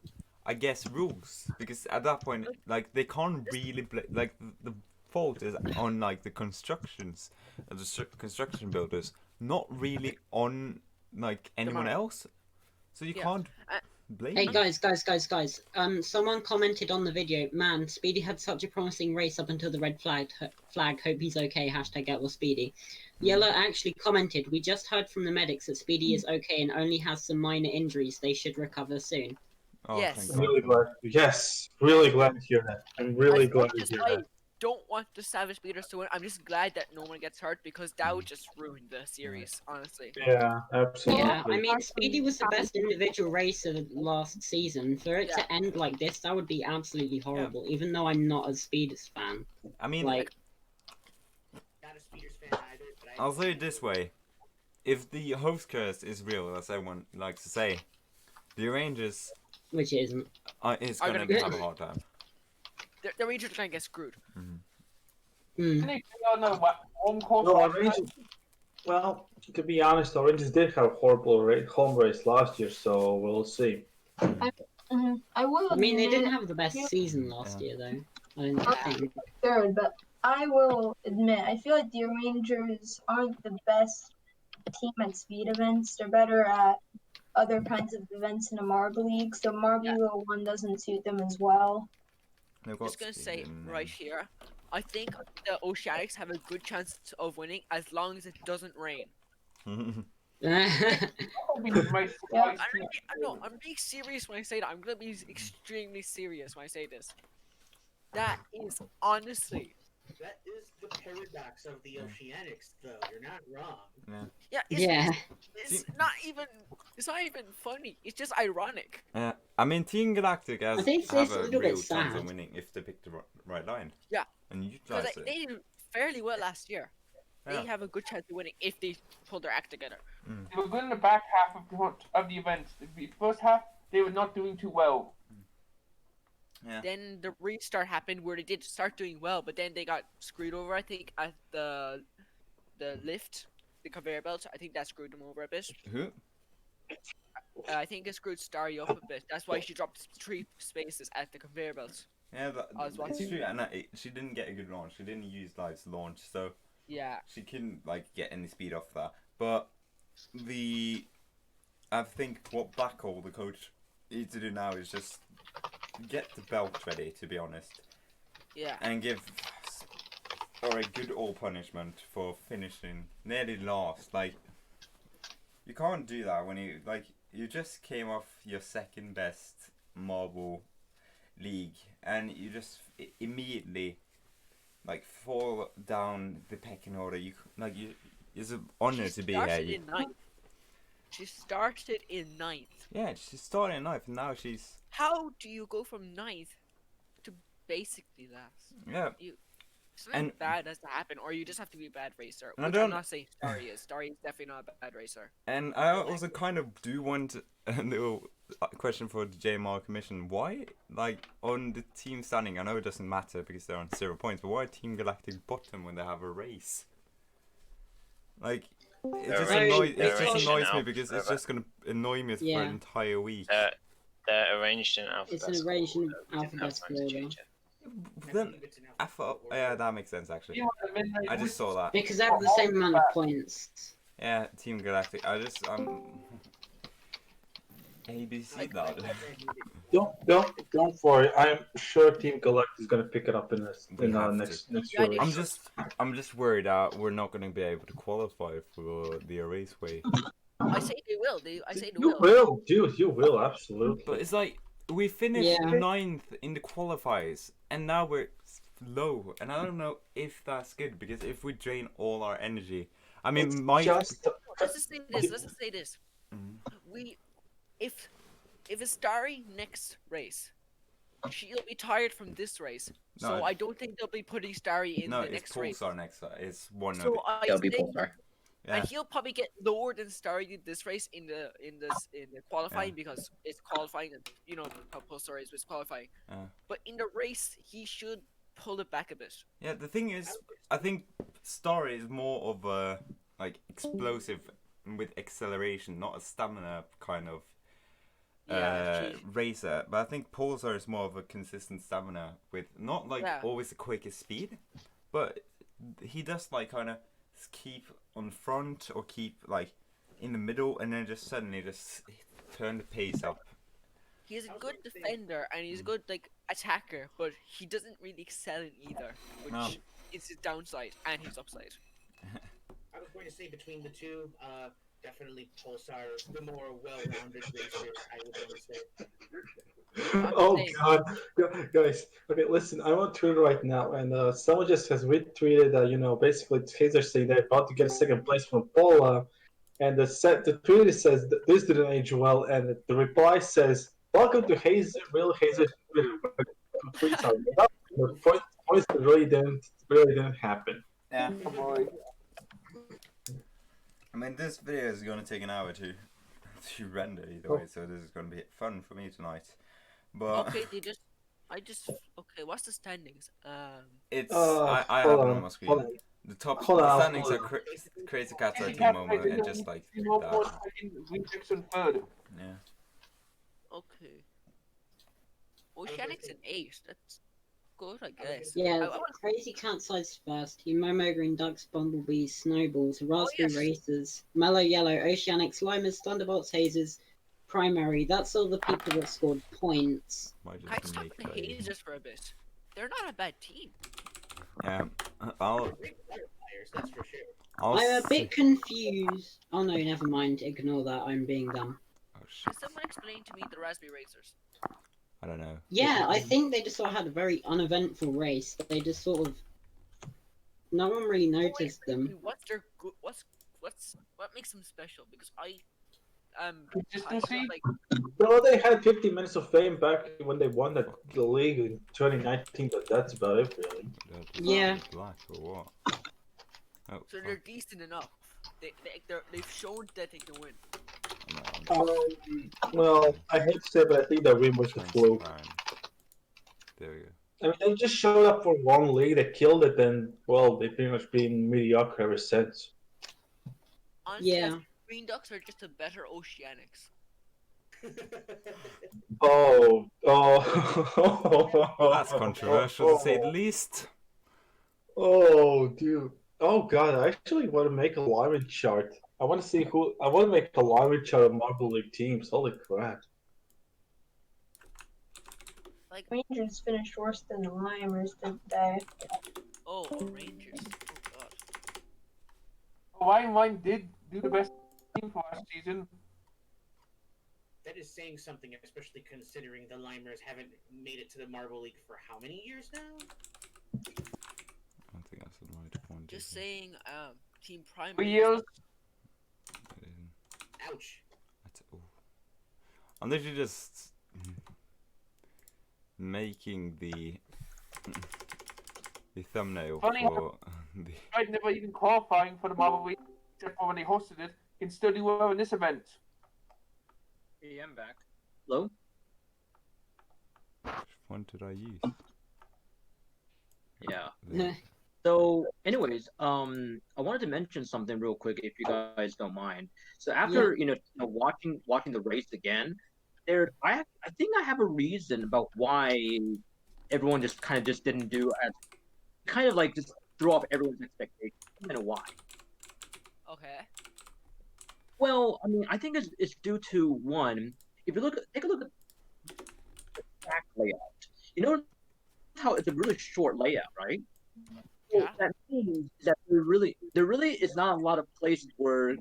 I guess rules because at that point, like they can't really like the fault is on like the construction builders, not really on like anyone else. So you can't blame.
Hey
them.
guys! Someone commented on the video. Man, Speedy had such a promising race up until the red flag. Hope he's okay. Hashtag get well Speedy. Yellow actually commented. We just heard from the medics that Speedy is okay and only has some minor injuries. They should recover soon.
Oh,
Yes.
I'm really glad. Yes, really glad to hear that. I'm really glad to hear that.
Don't want the Savage Speeders to win. I'm just glad that no one gets hurt because that would just ruin the series, honestly.
Yeah, absolutely.
Yeah, I mean, Speedy was the best individual racer last season. For it to end like this, that would be absolutely horrible. Even though I'm not a Speeders fan.
I mean,
like,
Not a Speeders fan either, but
I'll say it this way: if the host curse is real, as everyone likes to say, the Rangers,
which it isn't,
it's
Are
gonna
gonna
have a hard time.
The Rangers are gonna get screwed.
No, our Rangers, well, to be honest, our Rangers did have a horrible home race last year, so we'll see.
I will.
I mean, they
admit-
didn't have the best season last year, though. I don't think.
Third, but I will admit, I feel like the Rangers aren't the best team at speed events. They're better at other kinds of events in the Marble League, so Marble 1 doesn't suit them as well.
They've
Just gonna say right here, I think the Oceanics have a good chance of winning as long as it doesn't rain. I'm being serious when I say that. I'm gonna be extremely serious when I say this. That is honestly.
that is the paradox of the Oceanics, though. You're not wrong.
Yeah. It's not even. It's not even funny. It's just ironic.
I mean, Team Galactic has
I think it's
have
a
a
little
real
bit
chance of
sad.
winning if they pick the right line.
Yeah.
And
Because
utilize it.
they did fairly well last year.
Yeah.
They have a good chance of winning if they pull their act together.
They were good in the back half of the event. The first half, they were not doing too well.
Yeah.
Then the restart happened where they did start doing well, but then they got screwed over. I think at the lift, the conveyor belt. I think that screwed them over a bit.
Who?
I think it screwed Starry up a bit. That's why she dropped 3 spaces at the conveyor belt.
Yeah,
I was
it's
watching.
true. And she didn't get a good launch. She didn't use Live's launch, so
Yeah.
she couldn't like get any speed off that. But I think what Blackhole, the coach, needs to do now is just get the belt ready. To be honest.
Yeah.
And give or a good all punishment for finishing nearly last. Like you can't do that when you just came off your second best Marble League and you just immediately fall down the pecking order. It's an honor to be here.
Started in 9th. She started in 9th.
Yeah, she started in 9th and now she's
How do you go from 9th to basically last?
Yeah.
Something
And-
bad has to happen, or you just have to be a bad racer.
And I
Which
don't-
I'm not saying Starry is. Starry is definitely not a bad racer.
And I also kind of do want a little question for the JMR Commission. Why, on the team standing, I know it doesn't matter because they're on 0 points, but why Team Galactic bottom when they have a race? It just annoys me because it's just going to annoy me for an entire week.
They're arranged in
It's
alphabetical
an arranged in
order.
alphabetical order.
Then I thought, yeah, that makes sense actually. I just saw that.
Because they have the same amount of points.
Yeah, Team Galactic. ABC that.
Don't worry. I'm sure Team Collect is gonna pick it up in this
We have
next
to.
few weeks.
I'm just worried that we're not gonna be able to qualify for the raceway.
I say they will. I say they
You
will.
will, dude. You will absolutely.
But it's like we finished 9th in the qualifiers, and now we're low, and I don't know if that's good because if we drain all our energy, I mean,
Let's just say this. Let's just say this. If it's Starry next race, she'll be tired from this race. So
No.
I don't think they'll be putting Starry in
No,
the
it's
next race.
Pulsar next. It's one
So
of
I
It'll be
think,
Pulsar. Yeah.
and he'll probably get lower than Starry this race in the qualifying because it's qualifying, and you know how Pulsar is with qualifying. But in the race, he should pull it back a bit.
Yeah, the thing is, I think Star is more of a like explosive with acceleration, not a stamina kind of racer. But I think Pulsar is more of a consistent stamina with not like always the quickest speed, but he does like kind of keep on front or keep like in the middle, and then just suddenly just turn the pace up.
He's a good defender and he's a good like attacker, but he doesn't really excel in either, which is his downside and his upside.
I was going to say between the two, definitely Pulsar, the more well-rounded racer, I would want to say.
Oh god, guys. Okay, listen. I'm on Twitter right now, and someone just has retweeted. Basically, Taser saying they're about to get second place from Paula, and the tweet says that this didn't age well, and the reply says, "Welcome to Hazer, real Hazer tweets are the points that really didn't happen."
Yeah. I mean, this video is going to take an hour to render either way, so this is going to be fun for me tonight. But
Okay, okay. What's the standings?
it's I have it on my screen. The top standings are Crazy Cats are Team Momo and just like that. Yeah.
Okay. Oceanics an 8. That's good, I guess.
Yeah, Crazy Cat Side's first. Momo Green Ducks, Bumblebees, Snowballs, Raspberry Racers, Mellow Yellow, Oceanics, Limers, Thunderbolts, Hazers, Primary. That's all the people that scored points.
Can I just talk to the Hazers for a bit? They're not a bad team.
Yeah,
That's for sure.
I'm a bit confused. Oh no, never mind. Ignore that. I'm being dumb.
Can someone explain to me the Raspberry Racers?
I don't know.
Yeah, I think they just sort of had a very uneventful race. They just sort of no one really noticed them.
What's their good? What makes them special? Because I like
Well, they had 50 minutes of fame back when they won the league in 2019, but that's about it, really.
Yeah.
Black or what? Oh,
so they're decent enough. They've shown that they can win.
Well, I hate to say it, but I think the win was a fluke.
There we go.
I mean, they just showed up for one league, they killed it, and, well, they've pretty much been mediocre ever since.
Honestly, I think Green Ducks are just a better Oceanics.
That's controversial to say the least.
Oh, dude. Oh, God, I actually want to make a alignment chart. I want to see who. I want to make a alignment chart of Marble League teams. Holy crap.
Like
Rangers finished worse than the Limers today.
Oh, Rangers. Oh, God.
Mine did do the best team for last season.
That is saying something, especially considering the Limers haven't made it to the Marble League for how many years now?
I don't think that's the right point.
Just saying, Team Prime.
Ouch.
I'm literally just making the thumbnail
Funny
for the.
I'd never even qualifying for the Marble League, except for when they hosted it. Can still do well in this event.
Yeah, I'm back. Hello?
Which one did I use?
Yeah. So, anyways, I wanted to mention something real quick, if you guys don't mind. So after watching the race again, I think I have a reason about why everyone just didn't do as kind of like just threw off everyone's expectations. I don't know why.
Okay.
Well, I mean, I think it's due to one, if you take a look at the track layout, you know how it's a really short layout, right? Well, that means that there really is not a lot of places where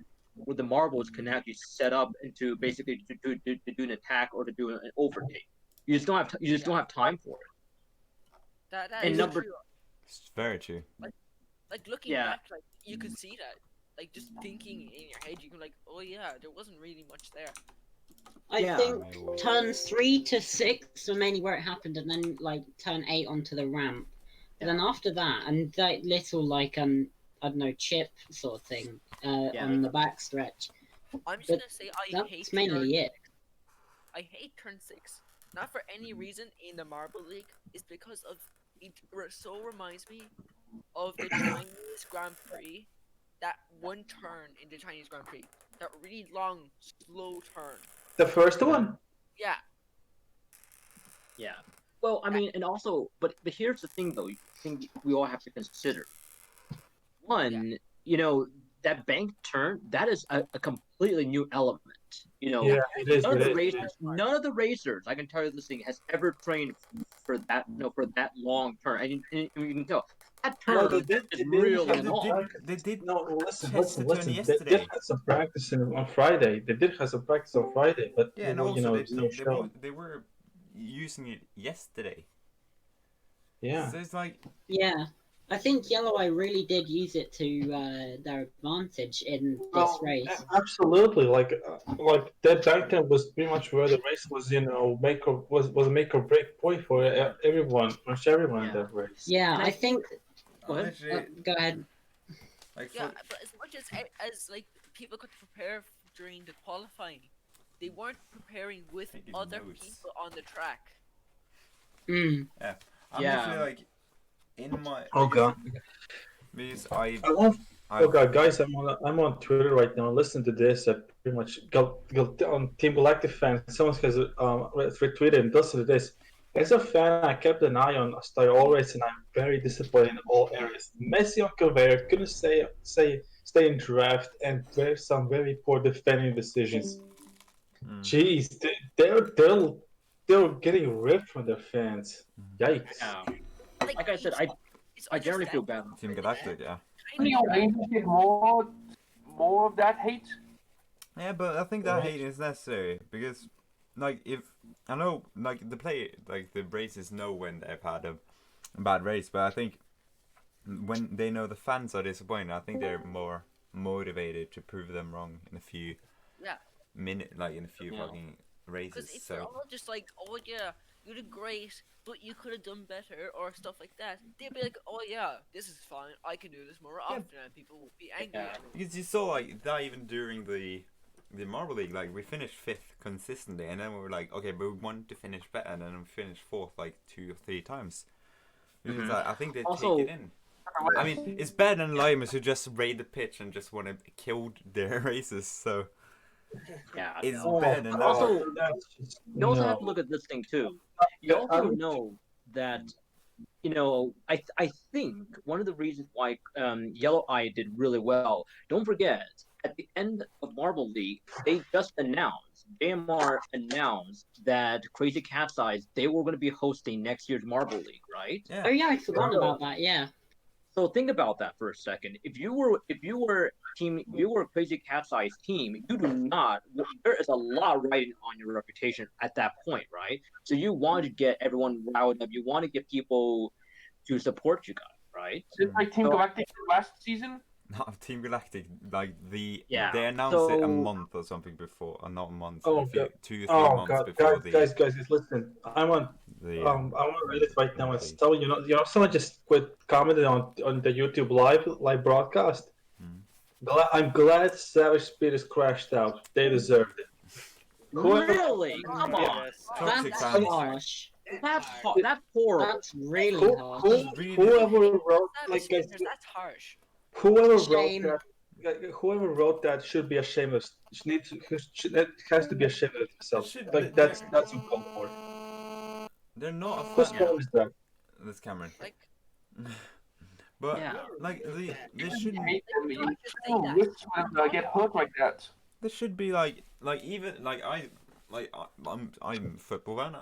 the marbles can actually set up into basically to do an attack or to do an overtake. You just don't have you just don't have time for it.
That
And
is
number
true.
It's very true.
Like looking
Yeah.
back, like you could see that. Like just thinking in your head, you can like, oh yeah, there wasn't really much there.
I think turn 3 to 6 were mainly where it happened, and then like turn 8 onto the ramp. And then after that, and that little like I don't know, chip sort of thing on the back stretch.
I'm just
But
gonna say I
that's
hate
mainly
turn
it.
6. I hate turn 6. Not for any reason in the Marble League. It's because of it so reminds me of the Chinese Grand Prix. That one turn in the Chinese Grand Prix. That really long, slow turn.
The first one?
Yeah.
Yeah. Well, I mean, and also, but here's the thing, though. Thing we all have to consider. One, you know, that bank turn, that is a completely new element. You know,
Yeah, it is,
none of
it
the
is,
racers,
it is.
none of the racers, I can tell you this thing, has ever trained for that, for that long turn. And you can tell that turn
Well, they
is really long.
They did.
No, listen,
test
listen,
the turn
listen. They
yesterday.
did have some practice on Friday. They did have some practice on Friday, but
Yeah, and
you
also
know,
they
there's no show.
they were using it yesterday.
Yeah.
So it's like
Yeah. I think Yellow Eye really did use it to their advantage in this
Well,
race.
absolutely. Like that back then was pretty much where the race was. You know, was a make or break point for everyone, much everyone in that race.
Yeah, I think.
Literally,
Go ahead.
like
Yeah, but as much as like people could prepare during the qualifying, they weren't preparing with other people on the track.
Yeah, I'm
Yeah.
literally like in my.
Oh god.
Because
I love. Oh god, guys, I'm on Twitter right now. Listen to this. I pretty much go on Team Galactic fans. Someone has retweeted and listen to this. As a fan, I kept an eye on Star always, and I'm very disappointed in all areas. Messi on conveyor couldn't stay in draft, and there's some very poor defending decisions. Jeez, they're getting ripped from their fans. Yikes.
Yeah. Like I said, I generally feel bad.
Team Galactic, yeah.
Any Rangers get more of that hate?
Yeah, but I think that hate is necessary because, like, if I know, like the races know when they've had a bad race, but I think when they know the fans are disappointed, I think they're more motivated to prove them wrong in a few in a few fucking races.
Because if they're
So
all just like, oh yeah, you did great, but you could have done better or stuff like that, they'd be like, oh yeah, this is fine, I can do this more often, and people will be angry at me.
because you saw like that even during the Marble League, like we finished 5th consistently, and then we were like, okay, but we want to finish better, and then we finished 4th like 2 or 3 times. Because I think they
Also-
take it in. I mean, it's better than Limers who just raid the pitch and just want to kill their races. So
Yeah,
it's
no.
better than that.
Also, you also have to look at this thing too. You also know that, you know, I think one of the reasons why Yellow Eye did really well. Don't forget, at the end of Marble League, they just announced, JMR announced that Crazy Cat's Eyes, they were going to be hosting next year's Marble League, right?
Yeah.
Oh yeah, I forgot about that. Yeah.
So think about that for a second. If you were Crazy Cat's Eyes team, you do not. There is a lot riding on your reputation at that point, right? So you want to get everyone riled up. You want to get people to support you guys, right?
Did like Team Galactic last season?
Not Team Galactic, like they announced
so-
it a month or something before, or not a month,
Oh
a few,
god.
2 or 3
Oh
months
god,
before
guys, listen. I'm on I'm on Reddit right now, and someone someone just commented on the YouTube live broadcast. I'm glad Savage Speeders crashed out. They deserved it.
Really? Come on.
Toxic
That's
fans.
harsh.
That's horrible.
That's really harsh.
Whoever wrote
That's harsh.
whoever
Shame.
wrote that, whoever wrote that should be ashamed of. Has to be ashamed of themselves. Like that's uncalled for.
They're not a
Whose
fan.
phone is that?
That's Cameron. But like they shouldn't.
Hate them. You shouldn't risk them to get hurt like that.
There should be like even like like I'm football fan.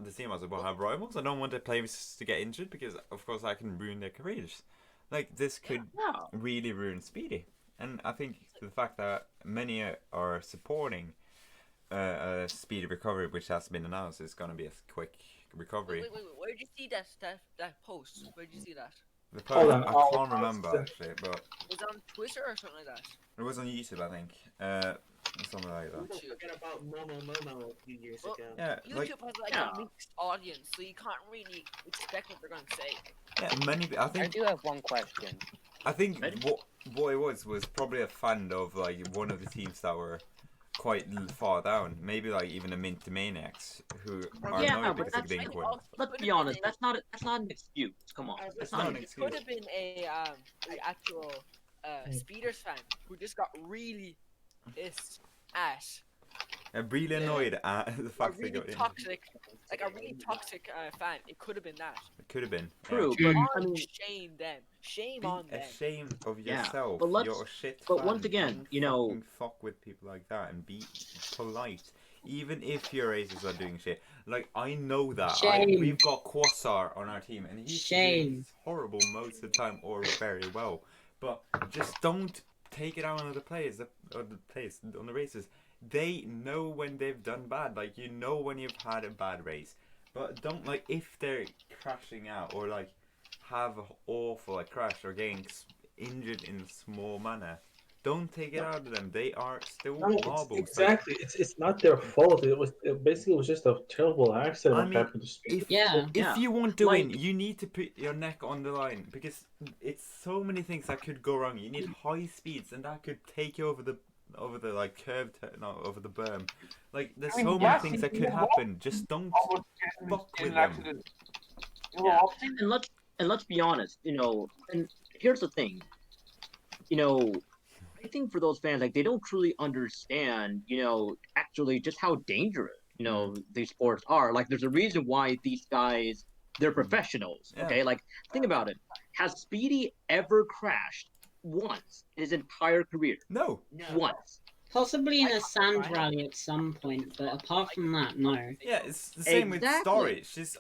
The team as well have rivals. I don't want the players to get injured because of course I can ruin their careers. Like this could really ruin Speedy, and I think the fact that many are supporting Speedy recovery, which has been announced, is gonna be a quick recovery.
Wait. Where did you see that post? Where did you see that?
The post, I can't remember actually, but
Was it on Twitter or something like that?
it was on YouTube, I think. Something like that.
Forget about Momo a few years ago.
Yeah,
YouTube has like a mixed audience, so you can't really expect what they're going to say.
Yeah, many. I think.
I do have one question.
I think what it was probably a fan of like one of the teams that were quite far down. Maybe like even the Minty Maniacs who are annoyed because of being one.
Let's be honest. That's not an excuse. Come on. That's not an
It
excuse.
could have been a actual Speeders fan who just got really pissed at.
Really annoyed at the fact they got in.
Like a really toxic fan. It could have been that.
It could have been.
True,
yeah.
but I mean,
shame them. Shame on them.
Ashamed of
Yeah,
yourself.
but
You're a shit
but
fan.
once again,
Don't
you know,
fucking fuck with people like that and be polite. Even if your races are doing shit. Like, I know that.
Shame.
We've got Quasar on our team, and he's doing horrible most of the time, or very well. But just don't take it out on the players, on the races. They know when they've done bad. Like, you know when you've had a bad race. But don't, like, if they're crashing out, or, like, have an awful, like, crash, or getting injured in a small manner, don't take it out of them. They are still marbles.
Exactly. It's not their fault. It basically was just a terrible accident that happened to Speedy.
If you want to win, you need to put your neck on the line because it's so many things that could go wrong. You need high speeds, and that could take you over the like curved, over the berm. Like there's so many things that could happen. Just don't fuck with them.
Yeah. And let's be honest. You know, and here's the thing. You know, I think for those fans, like they don't truly understand, you know, actually just how dangerous, you know, these sports are. Like there's a reason why these guys, they're professionals.
Yeah.
Okay, like think about it. Has Speedy ever crashed once in his entire career?
No.
Once.
Possibly in a sand rally at some point, but apart from that, no.
Yeah, it's the same with Story. She's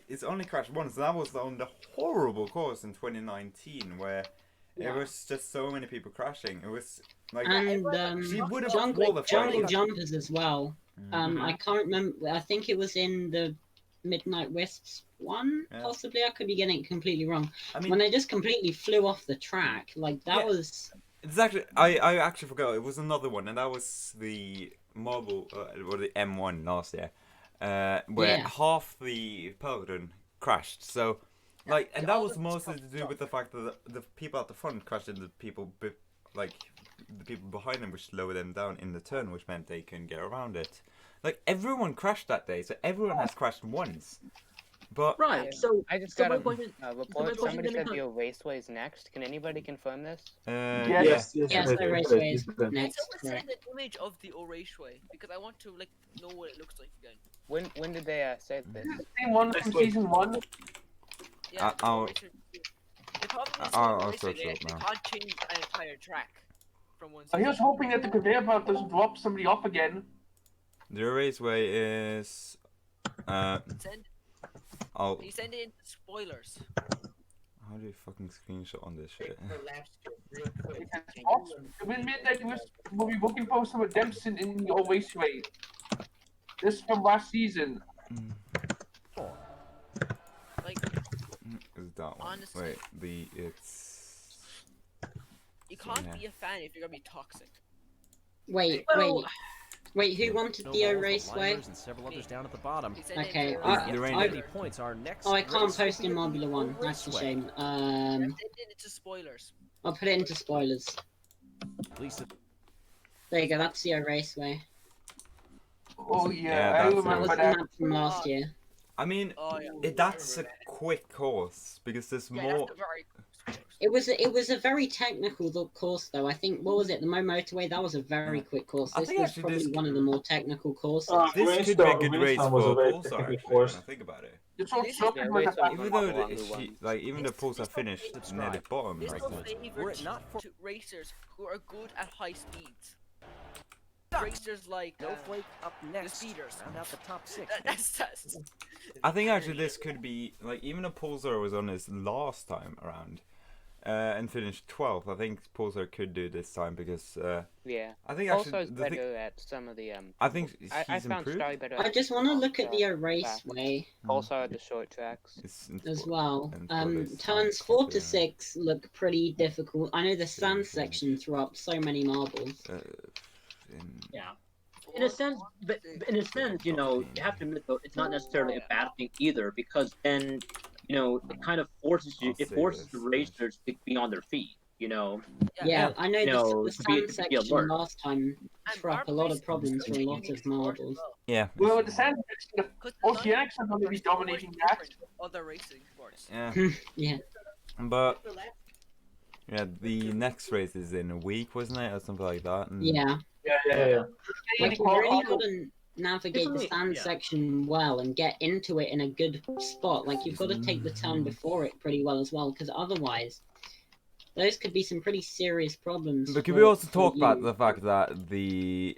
it's only crashed once. That was on the horrible course in 2019 where it was just so many people crashing. It was like she would have
jungle
qualified.
jumpers as well. I can't remember. I think it was in the Midnight Wisps one.
Yeah.
Possibly, I could be getting it completely wrong.
I mean,
when they just completely flew off the track, like that was.
It's actually I actually forgot. It was another one, and that was the Marble or the M1 last year, where half the peloton crashed. So. Like, and that was mostly to do with the fact that the people at the front crashed into the people, like, the people behind them, which slowed them down in the turn, which meant they couldn't get around it. Like, everyone crashed that day, so everyone has crashed once. But
so
I just
so
got
my
a
question-
report.
so my
Somebody
question
said
is-
the Raceway is next. Can anybody confirm this?
Yes,
the Raceway is
Can
next.
someone send an image of the Raceway because I want to like know what it looks like again.
When did they say this?
Same one from season 1.
Yeah,
I'll
the problem is
I'll
with Raceway,
search
they
it
actually
now.
can't change an entire track from one
I
season.
was hoping that the conveyor belt doesn't drop somebody off again.
the raceway is
Send,
I'll
you send it into spoilers.
how do you fucking screenshot on this shit?
We admit that we'll be booking post some redemption in your Raceway. This is from last season.
Like,
Is that one?
honestly.
Wait, it's
You can't
Yeah.
be a fan if you're gonna be toxic.
Wait. Who wanted the Raceway?
And several others down at the bottom.
Okay,
points are next.
I can't post in Mobula 1. That's a shame.
Send it into spoilers.
I'll put it into spoilers.
Lisa.
There you go. That's the Raceway.
Oh yeah,
Yeah,
I
that's
That
remember
was the
that.
map from last year.
I mean, that's a quick course because there's more.
It was a very technical course though. I think what was it, the Mo Motorway? That was a very quick course.
I
This
think
was
actually
probably
this-
one of the more technical courses.
This could be a good race
Greenstone was
for
a very
Pulsar,
technical
actually,
course.
when I think about it.
It's all
Yeah,
shopping
Raceway
with the
Even though even the Pulsar finished near the bottom,
It's
like
the
that.
favorite to racers who are good at high speeds. racers like
Snowflake up next.
the speeders.
Round out the top 6.
That's
I think actually this could be like even though Pulsar was on his last time around, and finished 12th. I think Pulsar could do this time because
Yeah.
I think actually
Pulsar's
the thing,
better at some of the
I think
I
he's
found
improved.
Starry better.
I
at
just want to
long
look at the
track,
raceway
Pulsar at the short tracks.
as well.
this
Turns 4 to 6 look pretty difficult. I know the sand section threw up so many marbles.
Yeah. In a sense, but in a sense, you know, you have to admit though, it's not necessarily a bad thing either, because then, you know, it kind of forces you, it forces the racers to be on their feet. You know.
Yeah, I know
You know,
the
to be
sand
alert.
section last time threw up a lot of problems for a lot of marbles.
Yeah.
Well, with the sand section, the Oceanics are going to be dominating that.
Other racing sports.
Yeah.
Yeah.
But yeah, the next race is in a week, wasn't it, or something like that? And
Yeah.
Yeah.
Like, you really got to navigate the
Definitely,
sand
yeah.
section well and get into it in a good spot. Like, you've got to take the turn before it pretty well as well, because otherwise, those could be some pretty serious problems.
But can
for-
we also
for
talk
you.
about the fact that the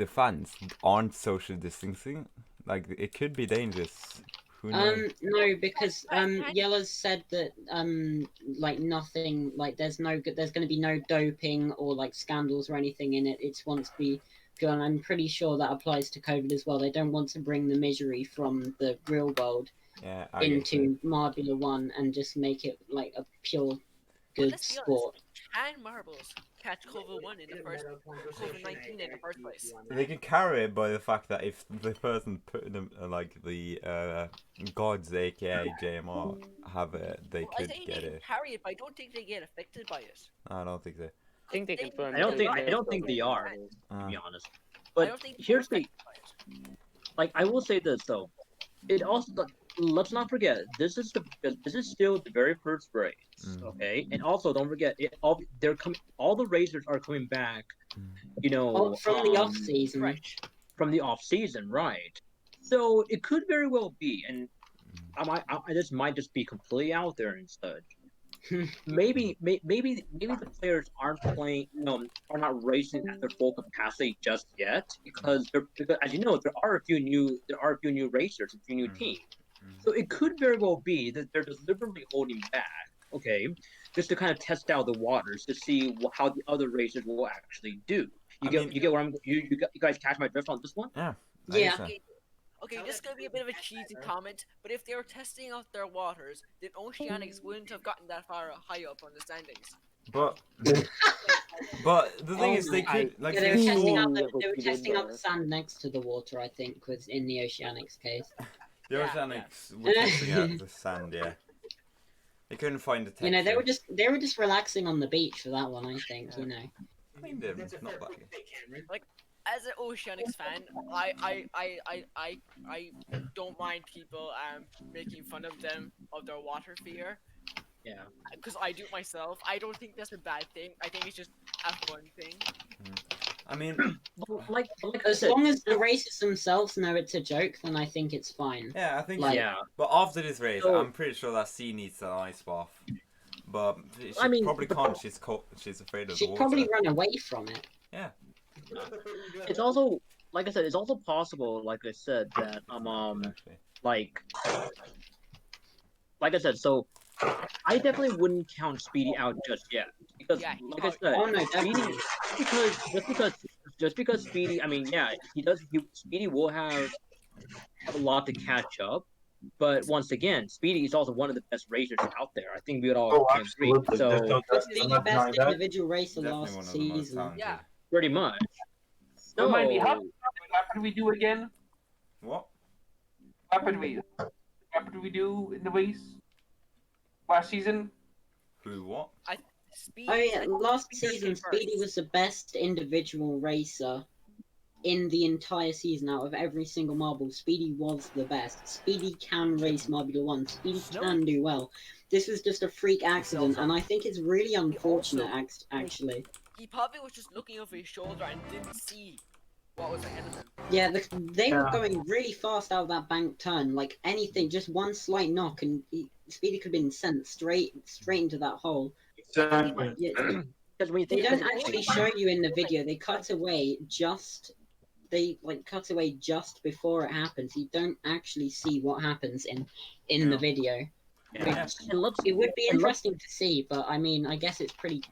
fans aren't social distancing? Like it could be dangerous. Who knows?
No, because Yella's said that like nothing, like there's going to be no doping or like scandals or anything in it. It's wants to be pure, and I'm pretty sure that applies to COVID as well. They don't want to bring the misery from the real world
Yeah, I get
into Marbula 1 and just make it like a pure good
Let's be
sport.
honest, can marbles catch COVID-1 in the first COVID-19 in the first place?
They can carry it by the fact that if the person put them like the gods, aka JMR, have it, they
I
could
think
get
they can
it.
carry it, but I don't think they get affected by it.
I don't think so.
I think they confirmed.
I don't think they are, to be honest. But
don't think
here's the, like, I will say this though, it also, let's not forget, this is still the very first race, okay? And also don't forget, all the racers are coming back, you know,
From the off season.
From the off season, right? So it could very well be, and this might just be completely out there and such. maybe the players aren't playing, are not racing at their full capacity just yet, because as you know, there are a few new racers, a few new teams. So it could very well be that they're deliberately holding back, okay, just to kind of test out the waters to see how the other racers will actually do. You get where you guys catch my drift on this one?
Yeah.
Yeah.
Okay, this is gonna be a bit of a cheesy comment, but if they were testing out their waters, then Oceanics wouldn't have gotten that far high up on the standings.
But the thing is, they could like
Yeah, they were testing out the sand next to the water, I think, was in the Oceanics case.
the Oceanics were testing out the sand. Yeah. They couldn't find the texture.
You know, they were just relaxing on the beach for that one, I think. You know.
I mean, they're not bad.
Like, as an Oceanics fan, I don't mind people making fun of them of their water fear.
Yeah.
Because I do it myself. I don't think that's a bad thing. I think it's just a fun thing.
I mean,
like
as long as the racers themselves know it's a joke, then I think it's fine.
Yeah, I think
Like-
yeah. But after this race,
So-
I'm pretty sure that C needs an ice bath. But she
I mean,
probably can't. She's afraid of the
She'd
water.
probably run away from it.
Yeah.
It's also, like I said, it's also possible, like I said, that like I said, so I definitely wouldn't count Speedy out just yet, because like I said,
Oh, no,
Speedy,
definitely.
just because Speedy, I mean, yeah, Speedy will have a lot to catch up, but once again, Speedy is also one of the best racers out there. I think we would all can agree.
absolutely.
So
There's no doubt. I'm
The
not
best
denying that.
individual racer
Definitely
last
one of the most
season.
talented.
Yeah.
pretty much. So,
Remind me, how did we do again?
What?
What did we do in the race last season?
Who? What?
Speedy,
Oh yeah, last
Speedy
season
came first.
Speedy was the best individual racer in the entire season out of every single marble. Speedy was the best. Speedy can race Marbula 1. Speedy can do well. This was just a freak accident, and I think it's really unfortunate, actually.
He probably was just looking over his shoulder and didn't see what was ahead of him.
Yeah, they were going really fast out of that bank turn. Like anything, just one slight knock, and Speedy could have been sent straight into that hole.
Exactly.
Yeah,
Because when you
They
think
don't actually show you in the video. They cut away just. They cut away just before it happens. You don't actually see what happens in the video.
Yeah.
Which it would be interesting to see, but I mean, I guess it's pretty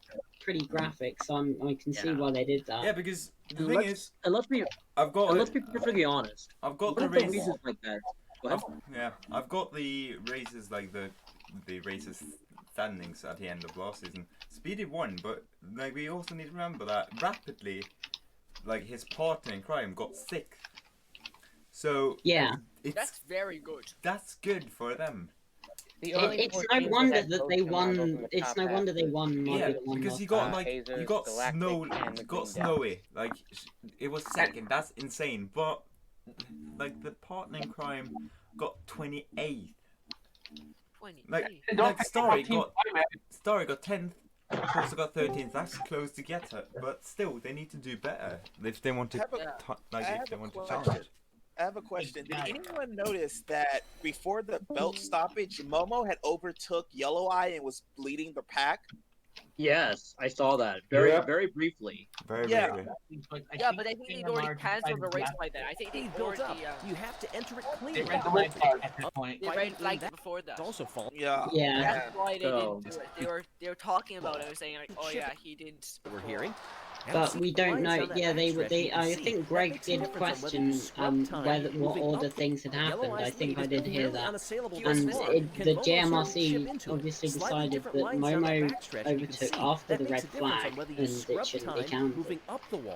graphic, so I can see why they did that.
Yeah, because the
And
thing
let's-
is,
and let's be
I've got.
let's be perfectly honest.
I've got
What
the
if the
race.
reasons like that? Go ahead.
Yeah, I've got the races like the races standings at the end of last season. Speedy won, but like we also need to remember that rapidly, like his partner in crime got sick. So
yeah,
That's very good.
That's good for them.
It's no wonder that they won. It's no wonder they won.
Yeah,
Marble won
because
last
he got
time.
like he got snowy, like it was second. That's insane. But like the partner in crime got 28th. Like Starry got 10th. Also got 13th. That's close to get her, but still they need to do better if they want to challenge.
I have a question. Did anyone notice that before the belt stoppage, Momo had overtook Yellow Eye and was leading the pack?
Yes, I saw that very
Yeah.
very briefly.
Very
Yeah.
briefly.
Yeah, but I think they'd already canceled the race by then. I think they
built up.
already.
You have to enter it clean.
They
red
at this point. They red flagged it before that.
Also false.
Yeah.
That's why they didn't do it. They were talking about it. Saying like, oh yeah, he didn't.
We're hearing.
But we don't know. Yeah, they. I think Greg did question what order things had happened. I think I did hear that. And the JMRC obviously decided that Momo overtook after the red flag, and it shouldn't be counted.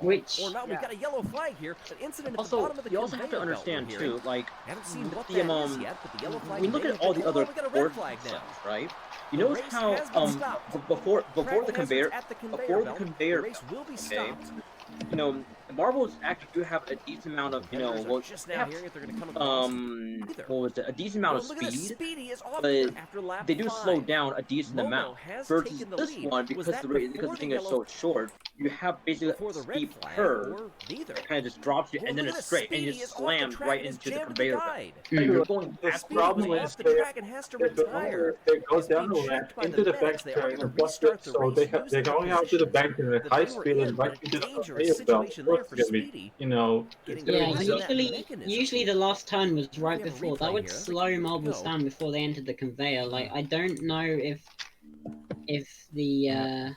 Which
Or not, we've got a yellow flag here. An incident at the
Also,
bottom of the
you also have to
conveyor belt
understand
we're hearing.
too, like
Haven't seen what
the
that is yet, but the yellow flag
we look
may
at
have
all
been-
the other
we got a red
board
flag now.
systems, right? You
The
notice
race
how
has been stopped.
before the
Track
conveyor
hazards at the conveyor
before the
belt,
conveyor
the race will be
okay,
stopped.
you know, marbles actually do have a decent amount of
Competitors are
well,
just
they
now
have,
hearing if they're gonna come across either.
what was it? A decent amount
Well,
of
look at this.
speed,
Speedy is off
but
here after lap
they do
5.
slow down a decent
Momo
amount
has
versus
taken the
this
lead.
one
Was
because
that
the
before
thing
the
is so
yellow-
short. You have basically
before the
a
red
steep
flag
curve
or neither?
that kind of just drops you,
Well,
and then
look at
it's
this.
straight, and you
Speedy
just
is off the
slams
track
right
and is
into the
jammed to the
conveyor belt.
guide.
You're going
The
fast.
problem
Speedy
is
was off the
they-
track and has to retire.
They go
He's
down
being
the ramp
checked by
into the
medics.
bank
They are
turn
gonna
and plus
restart the
so
race
they're
using
going
their
out to the
positions.
bank in a
That
high
they were
speed
in,
and
but
right
a
into the
dangerous
conveyor belt.
situation
Of
there
course,
for
it's gonna be,
Speedy.
you know, it's
Getting
gonna
Yeah,
be
used to that mechanism.
usually the last turn was right
We have a
before. That
replay
would
here.
slow marbles down before they entered the conveyor. Like I don't know if the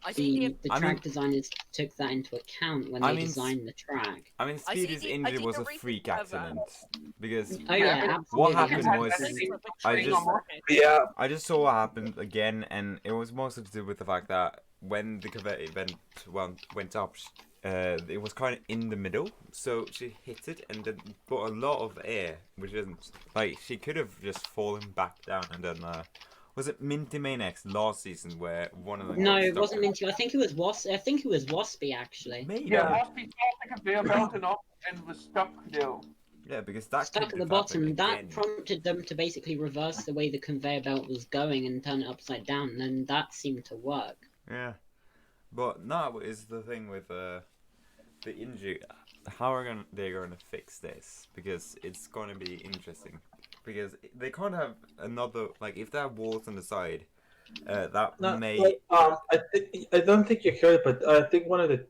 I think
the track designers took that into account when they designed the track.
I mean, Speedy's injury was a freak accident because
Oh, yeah,
what
absolutely.
happened was
Yeah.
I just saw what happened again, and it was mostly to do with the fact that when the conveyor event went up, it was kind of in the middle, so she hit it and then got a lot of air, which isn't like she could have just fallen back down and then. Was it Minty Manex last season where one of them?
No,
got
it
stuck
wasn't
in-
Minty. I think it was I think it was Waspy actually.
Maybe.
Yeah, Waspy saw the conveyor belt and up and was stuck still.
Yeah, because that
Stuck
could
at the
have
bottom.
happened
That
again.
prompted them to basically reverse the way the conveyor belt was going and turn it upside down, and then that seemed to work.
Yeah, but now is the thing with the injury. How are they going to fix this? Because it's going to be interesting. Because they can't have another, like, if there are walls on the side, that
No,
may.
like, I don't think you heard, but I think one of the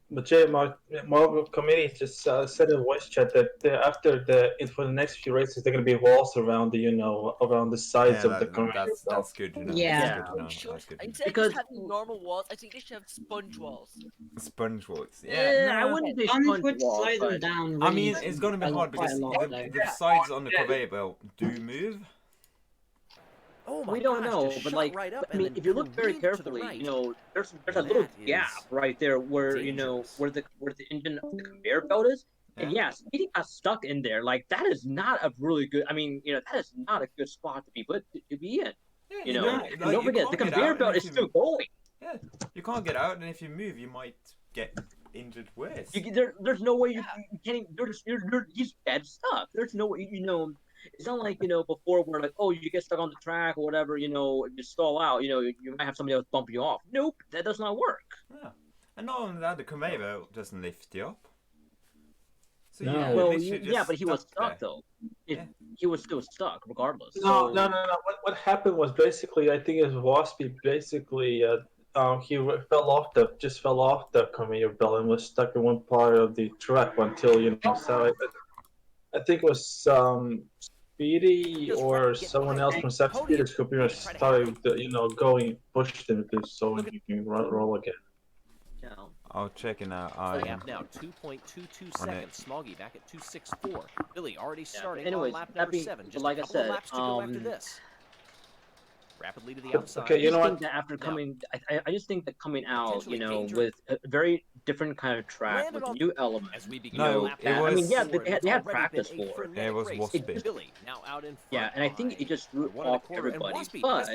Marble committee just said in voice chat that for the next few races they're going to be walls around around the sides of the conveyor belt.
That's good to know.
Yeah.
That's good to know. That's good to know.
Instead of just having normal walls, I think they should have sponge walls.
Sponge walls.
Yeah,
Yeah,
I wouldn't say
Sponge
sponge
would
wall,
slow them
but
down.
I
Really
mean, it's going to be hard
quite
because
a lot, though.
the sides on the conveyor belt do move.
Oh my
we don't
gosh,
know,
just
but
shot
like,
right up
I mean,
and then
if you look very
careened to the
carefully,
right.
you know, there's a little
That
gap
is
right there where
dangerous.
where the engine of the conveyor belt is, and yeah, Speedy got stuck in there. Like that is not a really good. I mean, that is not a good spot to be in.
you
know,
know,
and
like,
don't
you
forget the
can't get
conveyor
out,
belt
and
is
if
still
you-
going.
Yeah, you can't get out, and if you move, you might get injured worse.
There's no way you can't. He's dead stuck. There's no way. It's not like before where like, oh, you get stuck on the track or whatever. You stall out. You might have somebody else bump you off. Nope, that does not work.
Yeah. And not only that, the conveyor belt doesn't lift you up. So
No.
yeah,
Well,
they should just
but he was stuck
there.
though. He was still stuck regardless.
No.
So,
What happened was basically, I think it was Waspy basically fell off the conveyor belt and was stuck in one part of the track until so I think it was Speedy or someone else from Seven Speeders who pretty much started going pushed him to so he can roll again.
I'll check it out.
The gap now 2.22 seconds. Smoggy back at 2.64. Billy already starting
anyways,
on lap number 7. Just
like
a
I
couple of
said,
laps to go after this. Rapidly to the outside.
Okay, you know what? After coming, I just think that coming out, with a very different kind of track with new elements.
No, it was.
I mean, yeah, they had practice for it.
It was Waspy.
Billy now out in front.
Yeah, and I think it just threw off everybody. But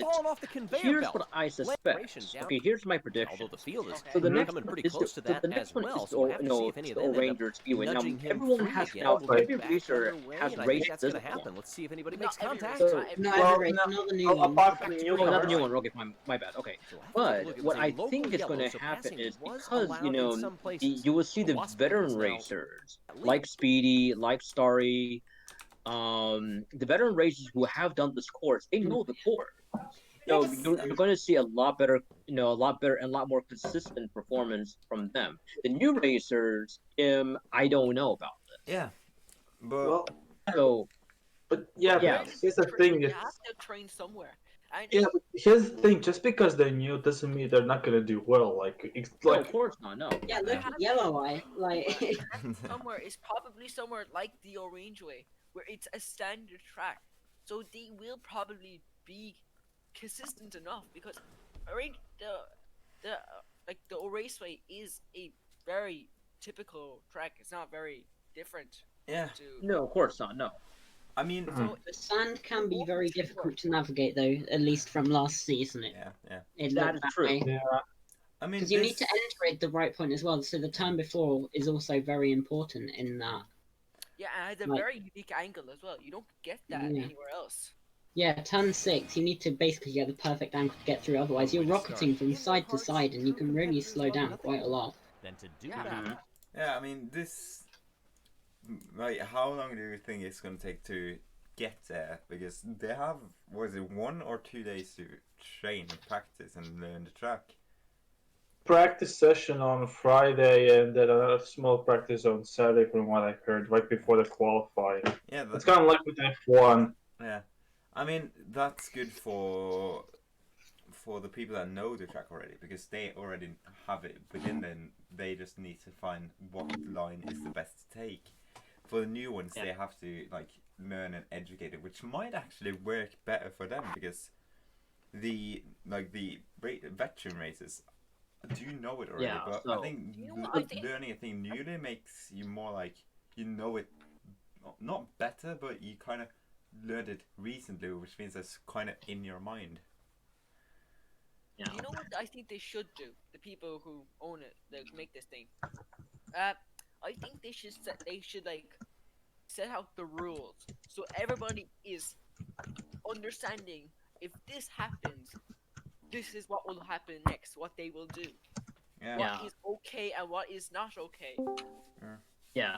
here's what I suspect. Okay, here's my prediction.
Although the field is
So the next
coming
one
pretty
is
close to that
the next
as
one
well.
is
So we'll have to see if any of them end up
Rangers Speedway. Now
nudging him
everyone
free
has
again.
now
We'll
every
get back
racer
underway,
has
and I
raced
think that's
this
going to happen.
one.
Let's see if anybody makes contact.
So,
not the new one.
Apart from the
Oh, not the new
newcomers.
one. Okay, my bad. Okay, but what I think is going to happen is because you will see the veteran racers like Speedy, like Starry, the veteran racers who have done this course, they know the course. So you're going to see a lot better, a lot better and a lot more consistent performance from them. The new racers, I don't know about this.
Yeah, but
yeah, here's the thing.
You have to train somewhere.
Yeah, but here's the thing. Just because they're new doesn't mean they're not gonna do well.
Of course not. No.
Yeah, look at Yellow Eye. Like
somewhere is probably somewhere like the Orange Way, where it's a standard track, so they will probably be consistent enough because the Raceway is a very typical track. It's not very different.
Yeah.
No, of course not. No.
I mean,
the sand can be very difficult to navigate, though. At least from last season, it
That
looked
is true.
way.
Yeah.
I mean,
Because you need to enter it at the right point as well. So the turn before is also very important in that.
Yeah, and it has a
Like-
very unique angle as well. You don't get that
Yeah.
anywhere else.
Yeah, turn 6, you need to basically get the perfect angle to get through. Otherwise, you're rocketing from side to side, and you can really slow down quite a lot.
Then to do that.
Yeah, I mean, this. Like, how long do you think it's gonna take to get there? Because they have, was it 1 or 2 days to train, practice, and learn the track?
Practice session on Friday and then another small practice on Saturday, from what I heard, right before the qualifying.
Yeah,
it's kind of like with F1.
Yeah, I mean that's good for the people that know the track already, because they already have it within them. They just need to find what line is the best to take. For the new ones, they have to learn and educate it, which might actually work better for them, because the veteran races do know it already.
Yeah,
but
so-
I think learning a thing newly makes you more you know it, not better, but you kind of learned it recently, which means it's kind of in your mind.
You know what I think they should do? The people who own it, that make this thing. I think they should set out the rules so everybody is understanding. If this happens, this is what will happen next. What they will do.
Yeah.
What is okay and what is not okay.
Yeah.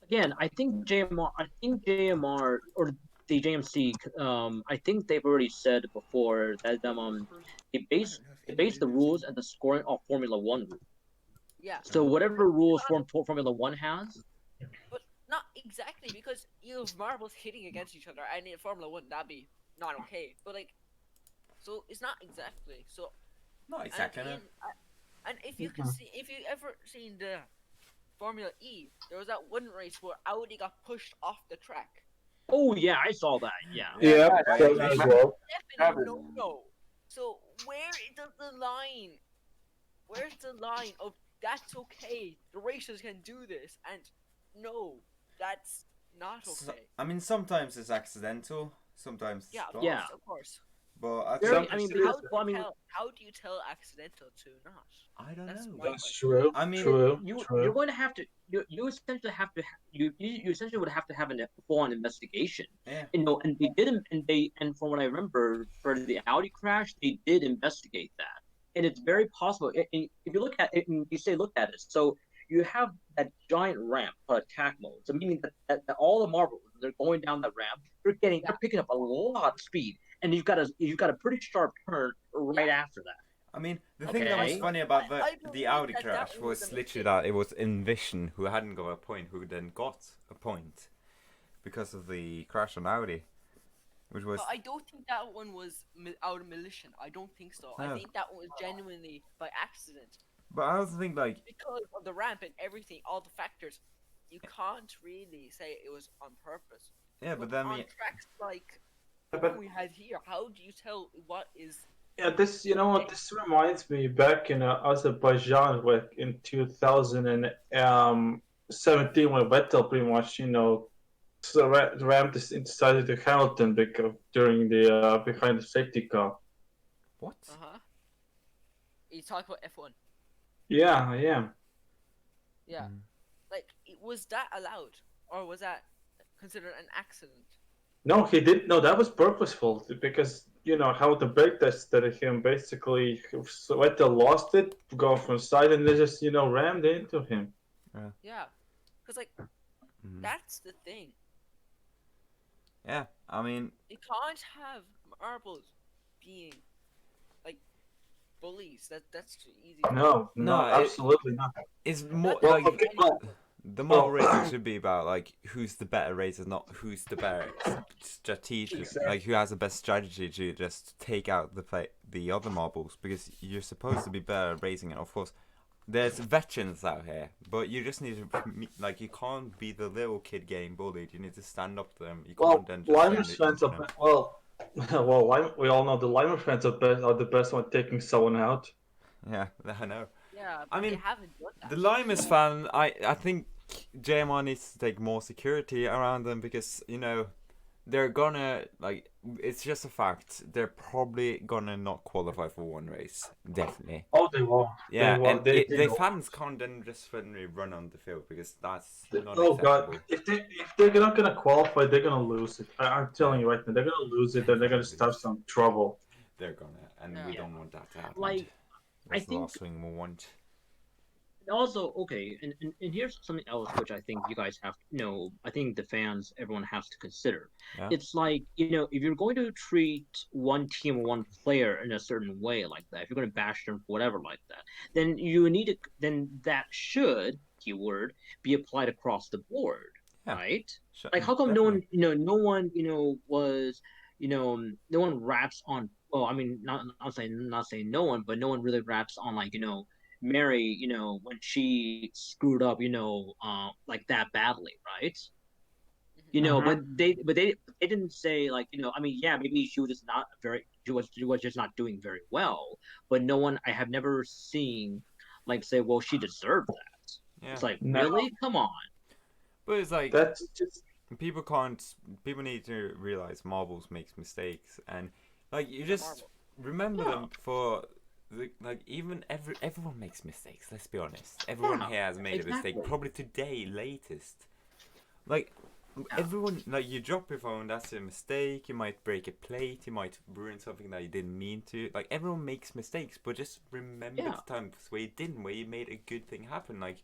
Again, I think JMR or the JMC. I think they've already said before that they base the rules and the scoring off Formula One rules.
Yeah.
So whatever rules Formula One has.
But not exactly, because you have marbles hitting against each other, and in Formula One that'd be not okay. But so it's not exactly. So.
Not exactly.
And if you can see, if you ever seen the Formula E, there was that one race where Audi got pushed off the track.
Oh yeah, I saw that. Yeah.
Yeah, as well.
Definitely no. So where's the line? Where's the line of that's okay? The racers can do this, and no, that's not okay.
I mean, sometimes it's accidental, sometimes it's not.
Yeah, of course.
But
How do you tell accidental to not?
I don't know.
That's true.
I mean,
You're going to have to. You essentially have to. You essentially would have to have a full-on investigation.
Yeah.
And they did, and from what I remember, for the Audi crash, they did investigate that, and it's very possible. If you look at it, and you say look at it, so you have that giant ramp called attack mode. So meaning that all the marbles, they're going down that ramp, they're picking up a lot of speed, and you've got a pretty sharp turn right after that.
I mean, the thing that was funny about the Audi crash was literally that it was Envision who hadn't got a point who then got a point because of the crash on Audi, which was.
But I don't think that one was out of malicious. I don't think so. I
No.
think that one was genuinely by accident.
But I also think like
because of the ramp and everything, all the factors, you can't really say it was on purpose.
Yeah, but then
on
we.
tracks like
but-
what we had here, how do you tell what is?
Yeah, this, you know what, this reminds me back in Azerbaijan, like in 2017, when Vettel pretty much, rammed this inside to Hamilton because during the behind the safety car.
What?
You talk about F1.
Yeah, I am.
Yeah, like was that allowed or was that considered an accident?
No, he didn't. No, that was purposeful because how the brake tested him. Basically, Vettel lost it, go from side, and they just rammed into him.
Yeah, because like that's the thing.
Yeah, I mean.
You can't have marbles being like bullies. That's too easy.
No, absolutely not.
It's more
Well,
like
okay, well,
the marble racing should be about like who's the better racer, not who's the better strategic,
Exactly.
like who has the best strategy to just take out the other marbles, because you're supposed to be better at racing it. Of course, there's veterans out here, but you just need to you can't be the little kid getting bullied. You need to stand up to them. You can't then just
Limer's fans are we all know the Limer fans are the best one taking someone out.
Yeah, I know.
Yeah,
I mean,
they haven't done that.
The Limers fan, I think JMR needs to take more security around them, because they're gonna it's just a fact, they're probably gonna not qualify for one race, definitely.
Oh, they won't.
Yeah,
They won't.
and
They
the
won't.
fans can't then just suddenly run on the field, because that's not
Oh
acceptable.
God! If they're not gonna qualify, they're gonna lose it. I'm telling you right now, they're gonna lose it, and they're gonna start some trouble.
They're gonna, and we don't want that to happen.
Like,
That's
I
the
think-
last thing we want.
Also, okay, and here's something else which I think you guys have I think the fans, everyone has to consider.
Yeah.
It's like, if you're going to treat one team or one player in a certain way like that, if you're going to bash them for whatever like that, then then that should, keyword, be applied across the board, right? Like, how come no one was, no one raps on, well, I mean, not saying no one, but no one really raps on, like, Mary, when she screwed up, like that badly, right? But they didn't say, like, I mean, yeah, maybe she was just not she was just not doing very well, but no one, I have never seen, like, say, well, she deserved that.
Yeah.
It's like,
No.
really? Come on.
But it's like,
That's just
people need to realize marbles makes mistakes, and like you just remember them for everyone makes mistakes. Let's be honest. Everyone here has made a mistake, probably today latest. Like everyone, like, you drop your phone, that's a mistake. You might break a plate. You might ruin something that you didn't mean to. Like, everyone makes mistakes, but just remember the times where you didn't, where you made a good thing happen. Like,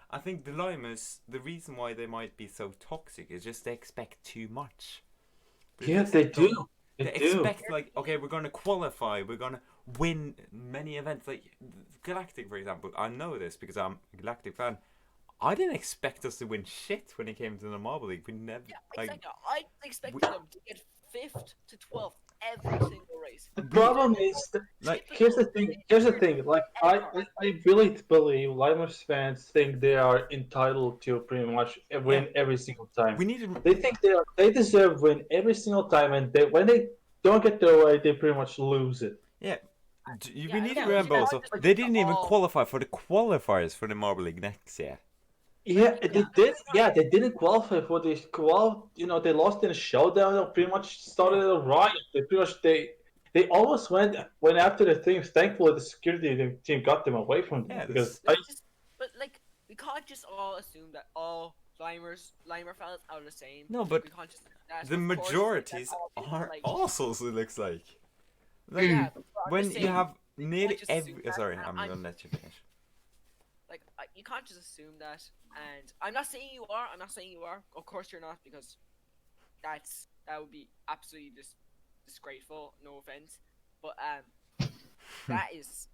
I think the Limers, the reason why they might be so toxic is just they expect too much.
Yeah, they do.
They
They do.
expect, like, okay, we're going to qualify, we're going to win many events. Like, Galactic, for example, I know this because I'm a Galactic fan. I didn't expect us to win shit when it came to the Marble League. We never,
Exactly. I expected them to get 5th to 12th every single race.
The problem is, here's the thing. Like, I really believe Limers fans think they are entitled to pretty much win every single time.
We need to.
They think they deserve win every single time, and when they don't get their way, they pretty much lose it.
Yeah. We need to remember also, they didn't even qualify for the qualifiers for the Marble League next year.
Yeah, they did. Yeah, they didn't qualify for this. They lost in a showdown. They pretty much started a riot. They pretty much they almost went after the teams. Thankfully, the security team got them away from them because.
But like, we can't just all assume that all Limer fellas are the same.
No, but
we can't just, that's
the
of course,
majorities
that's all people
are
like-
assholes, it looks like. Like,
Yeah, but I'm
when
just
you
saying,
have
you
nearly
can't just
every.
assume that,
Sorry,
and
I'm
I'm-
gonna let you finish.
Like, you can't just assume that, and I'm not saying you are. I'm not saying you are. Of course you're not, because that would be absolutely disgraceful. No offense, but that is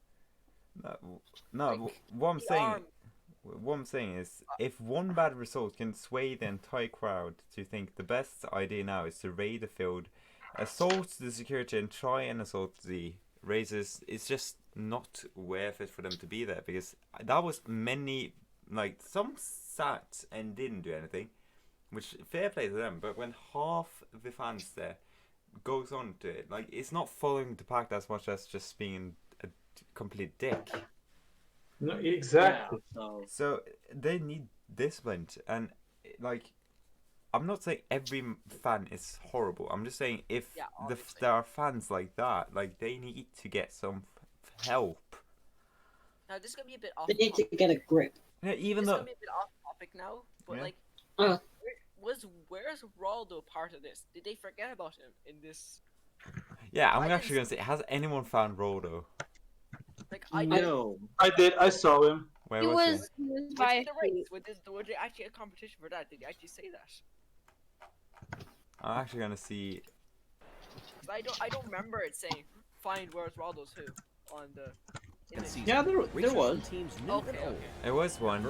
No, what I'm saying is, if one bad result can sway the entire crowd to think the best idea now is to raid the field, assault the security, and try and assault the races, it's just not worth it for them to be there, because that was many, like, some sat and didn't do anything, which fair play to them, but when half the fans there goes on to it, like, it's not following the pact as much as just being a complete dick.
No, exactly.
So they need discipline, and like, I'm not saying every fan is horrible. I'm just saying if there are fans like that, like, they need to get some help.
Now this is gonna be a bit off.
They need to get a grip.
Yeah, even
this
though
is gonna be a bit off topic now, but
Yeah.
like, where's Ronaldo part of this? Did they forget about him in this?
yeah, I'm actually gonna say, has anyone found Roldo?
Like
No.
I did. I saw him.
Where
He
was
was
he?
by
the race. Was there actually a competition for that? Did they actually say that?
I'm actually gonna see.
'Cause I don't remember it saying find where's Ronaldo's who on the.
Yeah, there was.
Okay.
It was one.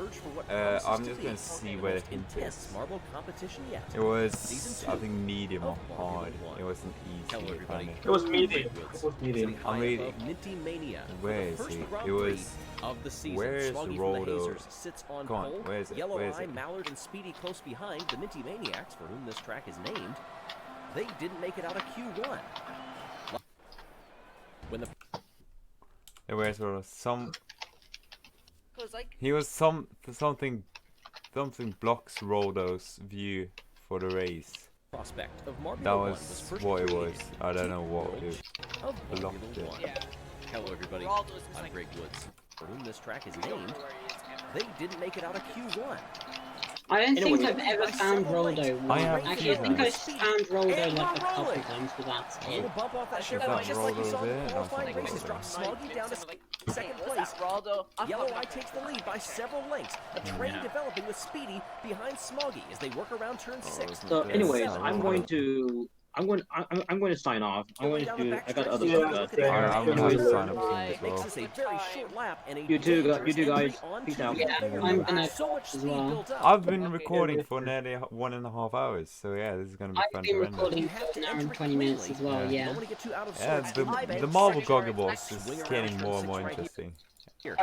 I'm just gonna see where the hint is.
Marble competition yet.
It was, I think, medium or hard. It wasn't easy.
Hello, everybody.
It was medium. It was medium.
I'm reading.
Minty Mania.
Where is he? It was.
Of the season.
Where's
Smoggy from the
Roldo?
Hazers sits on
Come on,
pole.
where is it?
Yellow
Where is
Eye,
it?
Mallard, and Speedy close behind. The Minty Maniacs, for whom this track is named, they didn't make it out of Q1. When the
Where's Roldo?
Like,
he was something blocks Roldo's view for the race.
Prospect of Marble
That
One
was
first
what it
created
was. I don't know what it
of
blocked
Marble
it.
One. Hello, everybody.
Ronaldo's just
I'm
like-
Greg Woods, for whom this track is named. They didn't make it out of Q1.
I don't think
Anyway,
I've ever found Roldo.
I have
Actually, I
too,
think I
guys.
found Roldo like a couple times, but that's
A little
it.
bump off that
Is
ship,
that
just like you saw in
Roldo
the
there?
qualifying
That's not
races.
Roldo.
Dropped Smoggy down to second place.
Ronaldo.
Yellow Eye takes the lead by several lengths. A train
Yeah.
developing with Speedy behind Smoggy as they work around turn 6.
So, anyways, I'm going to sign off. I'm going to do. I got other stuff to do.
I'm gonna
Anyways,
sign up soon as
Makes
well.
this a very short lap and a
You two
dangerous
guys.
entry onto
Peace out.
the
Yeah,
conveyor
I'm
belt.
gonna
So much
as
speed
well.
built up.
I've been recording for nearly 1.5 hours, so yeah, this is gonna be
I've
fun
been
to render.
recording for an hour and 20 minutes as well,
Yeah.
yeah.
Don't want to get too out of
Yeah,
sorts.
the Marble Gogglebox is getting more and more interesting.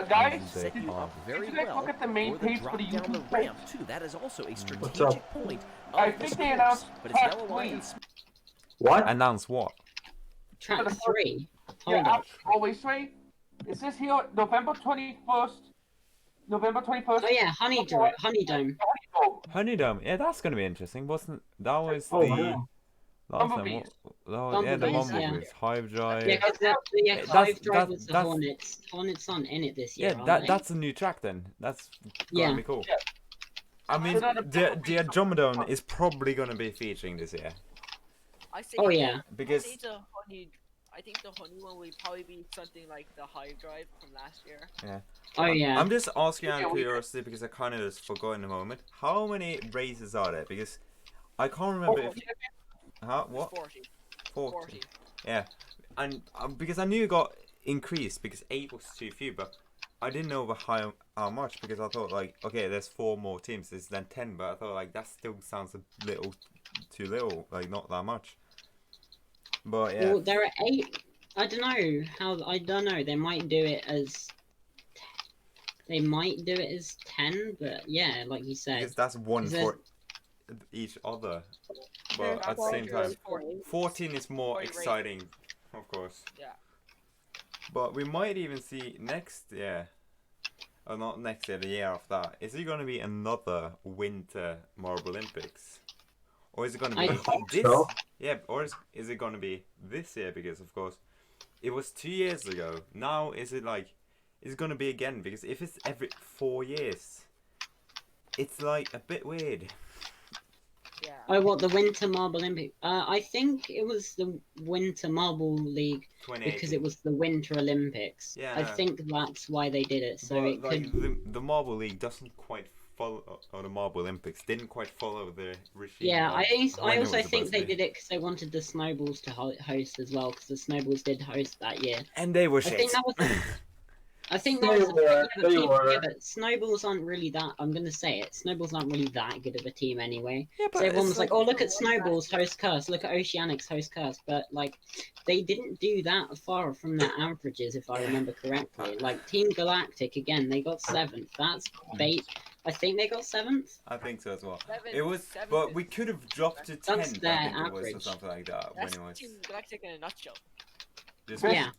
Guys,
They
did you
are.
Very
guys
well.
look at the main
or the
page
drop
for the
down the
YouTube page?
ramp too. That is also a
What's
strategic
up?
point.
I
Of
think
this
they
course.
announced
But it's
track
Yellow Eye
3.
and
What?
Announce what?
Track 3.
Yeah,
Hold up.
always right. It says here November 21st. November 21st.
Oh yeah, Honeydome.
Honeydome. Yeah, that's gonna be interesting. Wasn't that was
Oh,
the
wow.
last time?
Bumblebees.
Yeah, the
Bumblebees, yeah.
Bumblebees. Hive Drive.
Yeah, because
That's-
Hive Drive was the
that's-
Hornets on in it this year.
Yeah,
aren't they?
that's a new track then. That's
Yeah.
gonna be cool. I mean, the Andromedon is probably gonna be featuring this year.
I say
Oh, yeah.
Because-
I think the honey one will probably be something like the Hive Drive from last year.
Yeah.
Oh, yeah.
I'm just asking out of curiosity because I kind of just forgot in a moment. How many races are there? Because I can't remember if... Huh? What?
40.
40. Yeah. And because I knew it got increased because 8 was too few, but I didn't know how much because I thought like, okay, there's 4 more teams, there's then 10, but I thought like that still sounds a little too little, like not that much. But yeah.
Well, there are 8. I don't know how. I don't know. They might do it as. They might do it as 10, but yeah, like you said.
Because that's one
there's-
for each other. But at the same time, 14 is more exciting, of course.
Yeah.
But we might even see next year, or not next year, the year after that. Is it going to be another Winter Marble Olympics? Or is it going to be
I hope
this?
so.
Yeah, or is it going to be this year? Because of course, it was 2 years ago. Now is it going to be again? Because if it's every 4 years, it's like a bit weird.
Yeah.
Oh, what, the Winter Marble Olympic? I think it was the Winter Marble League because it was the Winter Olympics.
Yeah,
I
no.
think that's why they did it. So
But,
it
like,
could.
the Marble League doesn't quite follow, or the Marble Olympics didn't quite follow the regime.
Yeah,
of
I
when it
also
was
think
supposed
they
to be.
did it because they wanted the Snowballs to host as well, because the Snowballs did host that year.
And they were
I think
shit.
that was. I think
There
that was
you were. There you were.
yeah, but snowballs aren't really that. I'm gonna say it. Snowballs aren't really that good of a team anyway.
Yeah,
So everyone was like, "Oh, look at Snowballs host curse. Look at Oceanics host curse." But like, they didn't do that far from their averages, if I remember correctly. Like Team Galactic again, they got 7th. That's bait. I think they got 7th.
I think so as well.
Seven-
It was,
seven
but
is-
we could have dropped to
That's
10th,
their
I think it was, or
average.
something like that.
That's
When it was
Team Galactic in a nutshell.
just
Yeah.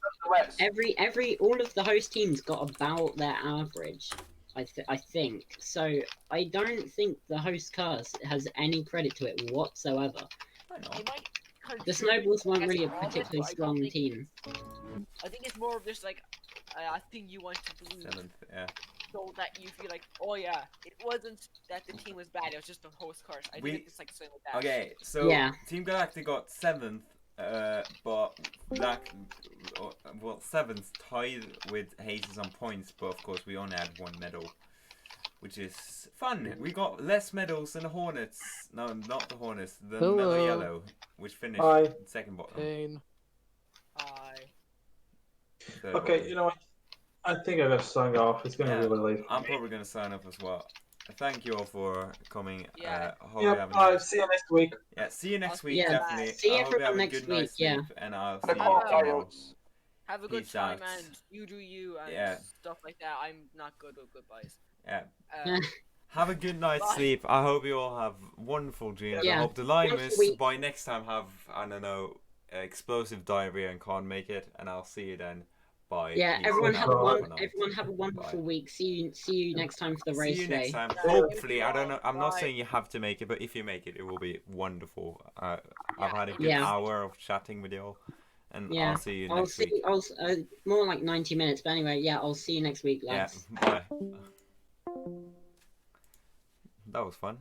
All of the host teams got about their average. I think so. I don't think the host curse has any credit to it whatsoever. The Snowballs weren't really a particularly strong team.
I think it's more of just like a thing you want to believe.
7th, yeah.
So that you feel like, oh yeah, it wasn't that the team was bad, it was just the host curse. I think it's like something like that.
Okay, so
Yeah.
Team Galactic got 7th, but well, 7th tied with Hazes on points, but of course we only had 1 medal, which is fun. We got less medals than the Hornets. No, not the Hornets. The
Hello.
Mellow Yellow, which finished
Hi.
second bottom.
Pain.
Third
Okay,
bottom.
you know what? I think I gotta sign off. It's getting really late.
I'm probably gonna sign up as well. Thank you all for coming. Hope
Yeah,
you have a
bye.
nice...
See you next week.
Yeah, see you next week,
Yeah,
definitely.
see
I hope you have
everyone
a
next
good night's
week, yeah.
sleep, and I'll see
The
you
call
tomorrow.
coyotes.
Have a good
Peace
time
out.
and you do you and
Yeah.
stuff like that. I'm not good with goodbyes.
Yeah.
Uh,
Have a good night's
Bye.
sleep. I hope you all have wonderful dreams. I
Yeah.
hope the
Wonderful
Limers
week.
by next time have, I don't know, explosive diarrhea and can't make it, and I'll see you then. Bye.
Yeah,
Peace
everyone
and
have
night.
a wonderful
Bye.
week. See you next time for the race
See you next
day.
time. Hopefully, I don't know. I'm not saying you have to make it, but if you make it, it will be wonderful. I've had a good
Yeah.
hour of chatting with you all, and
Yeah,
I'll see you next week.
More like 90 minutes, but anyway, yeah, I'll see you next week, lads.
Yeah, bye. That was fun.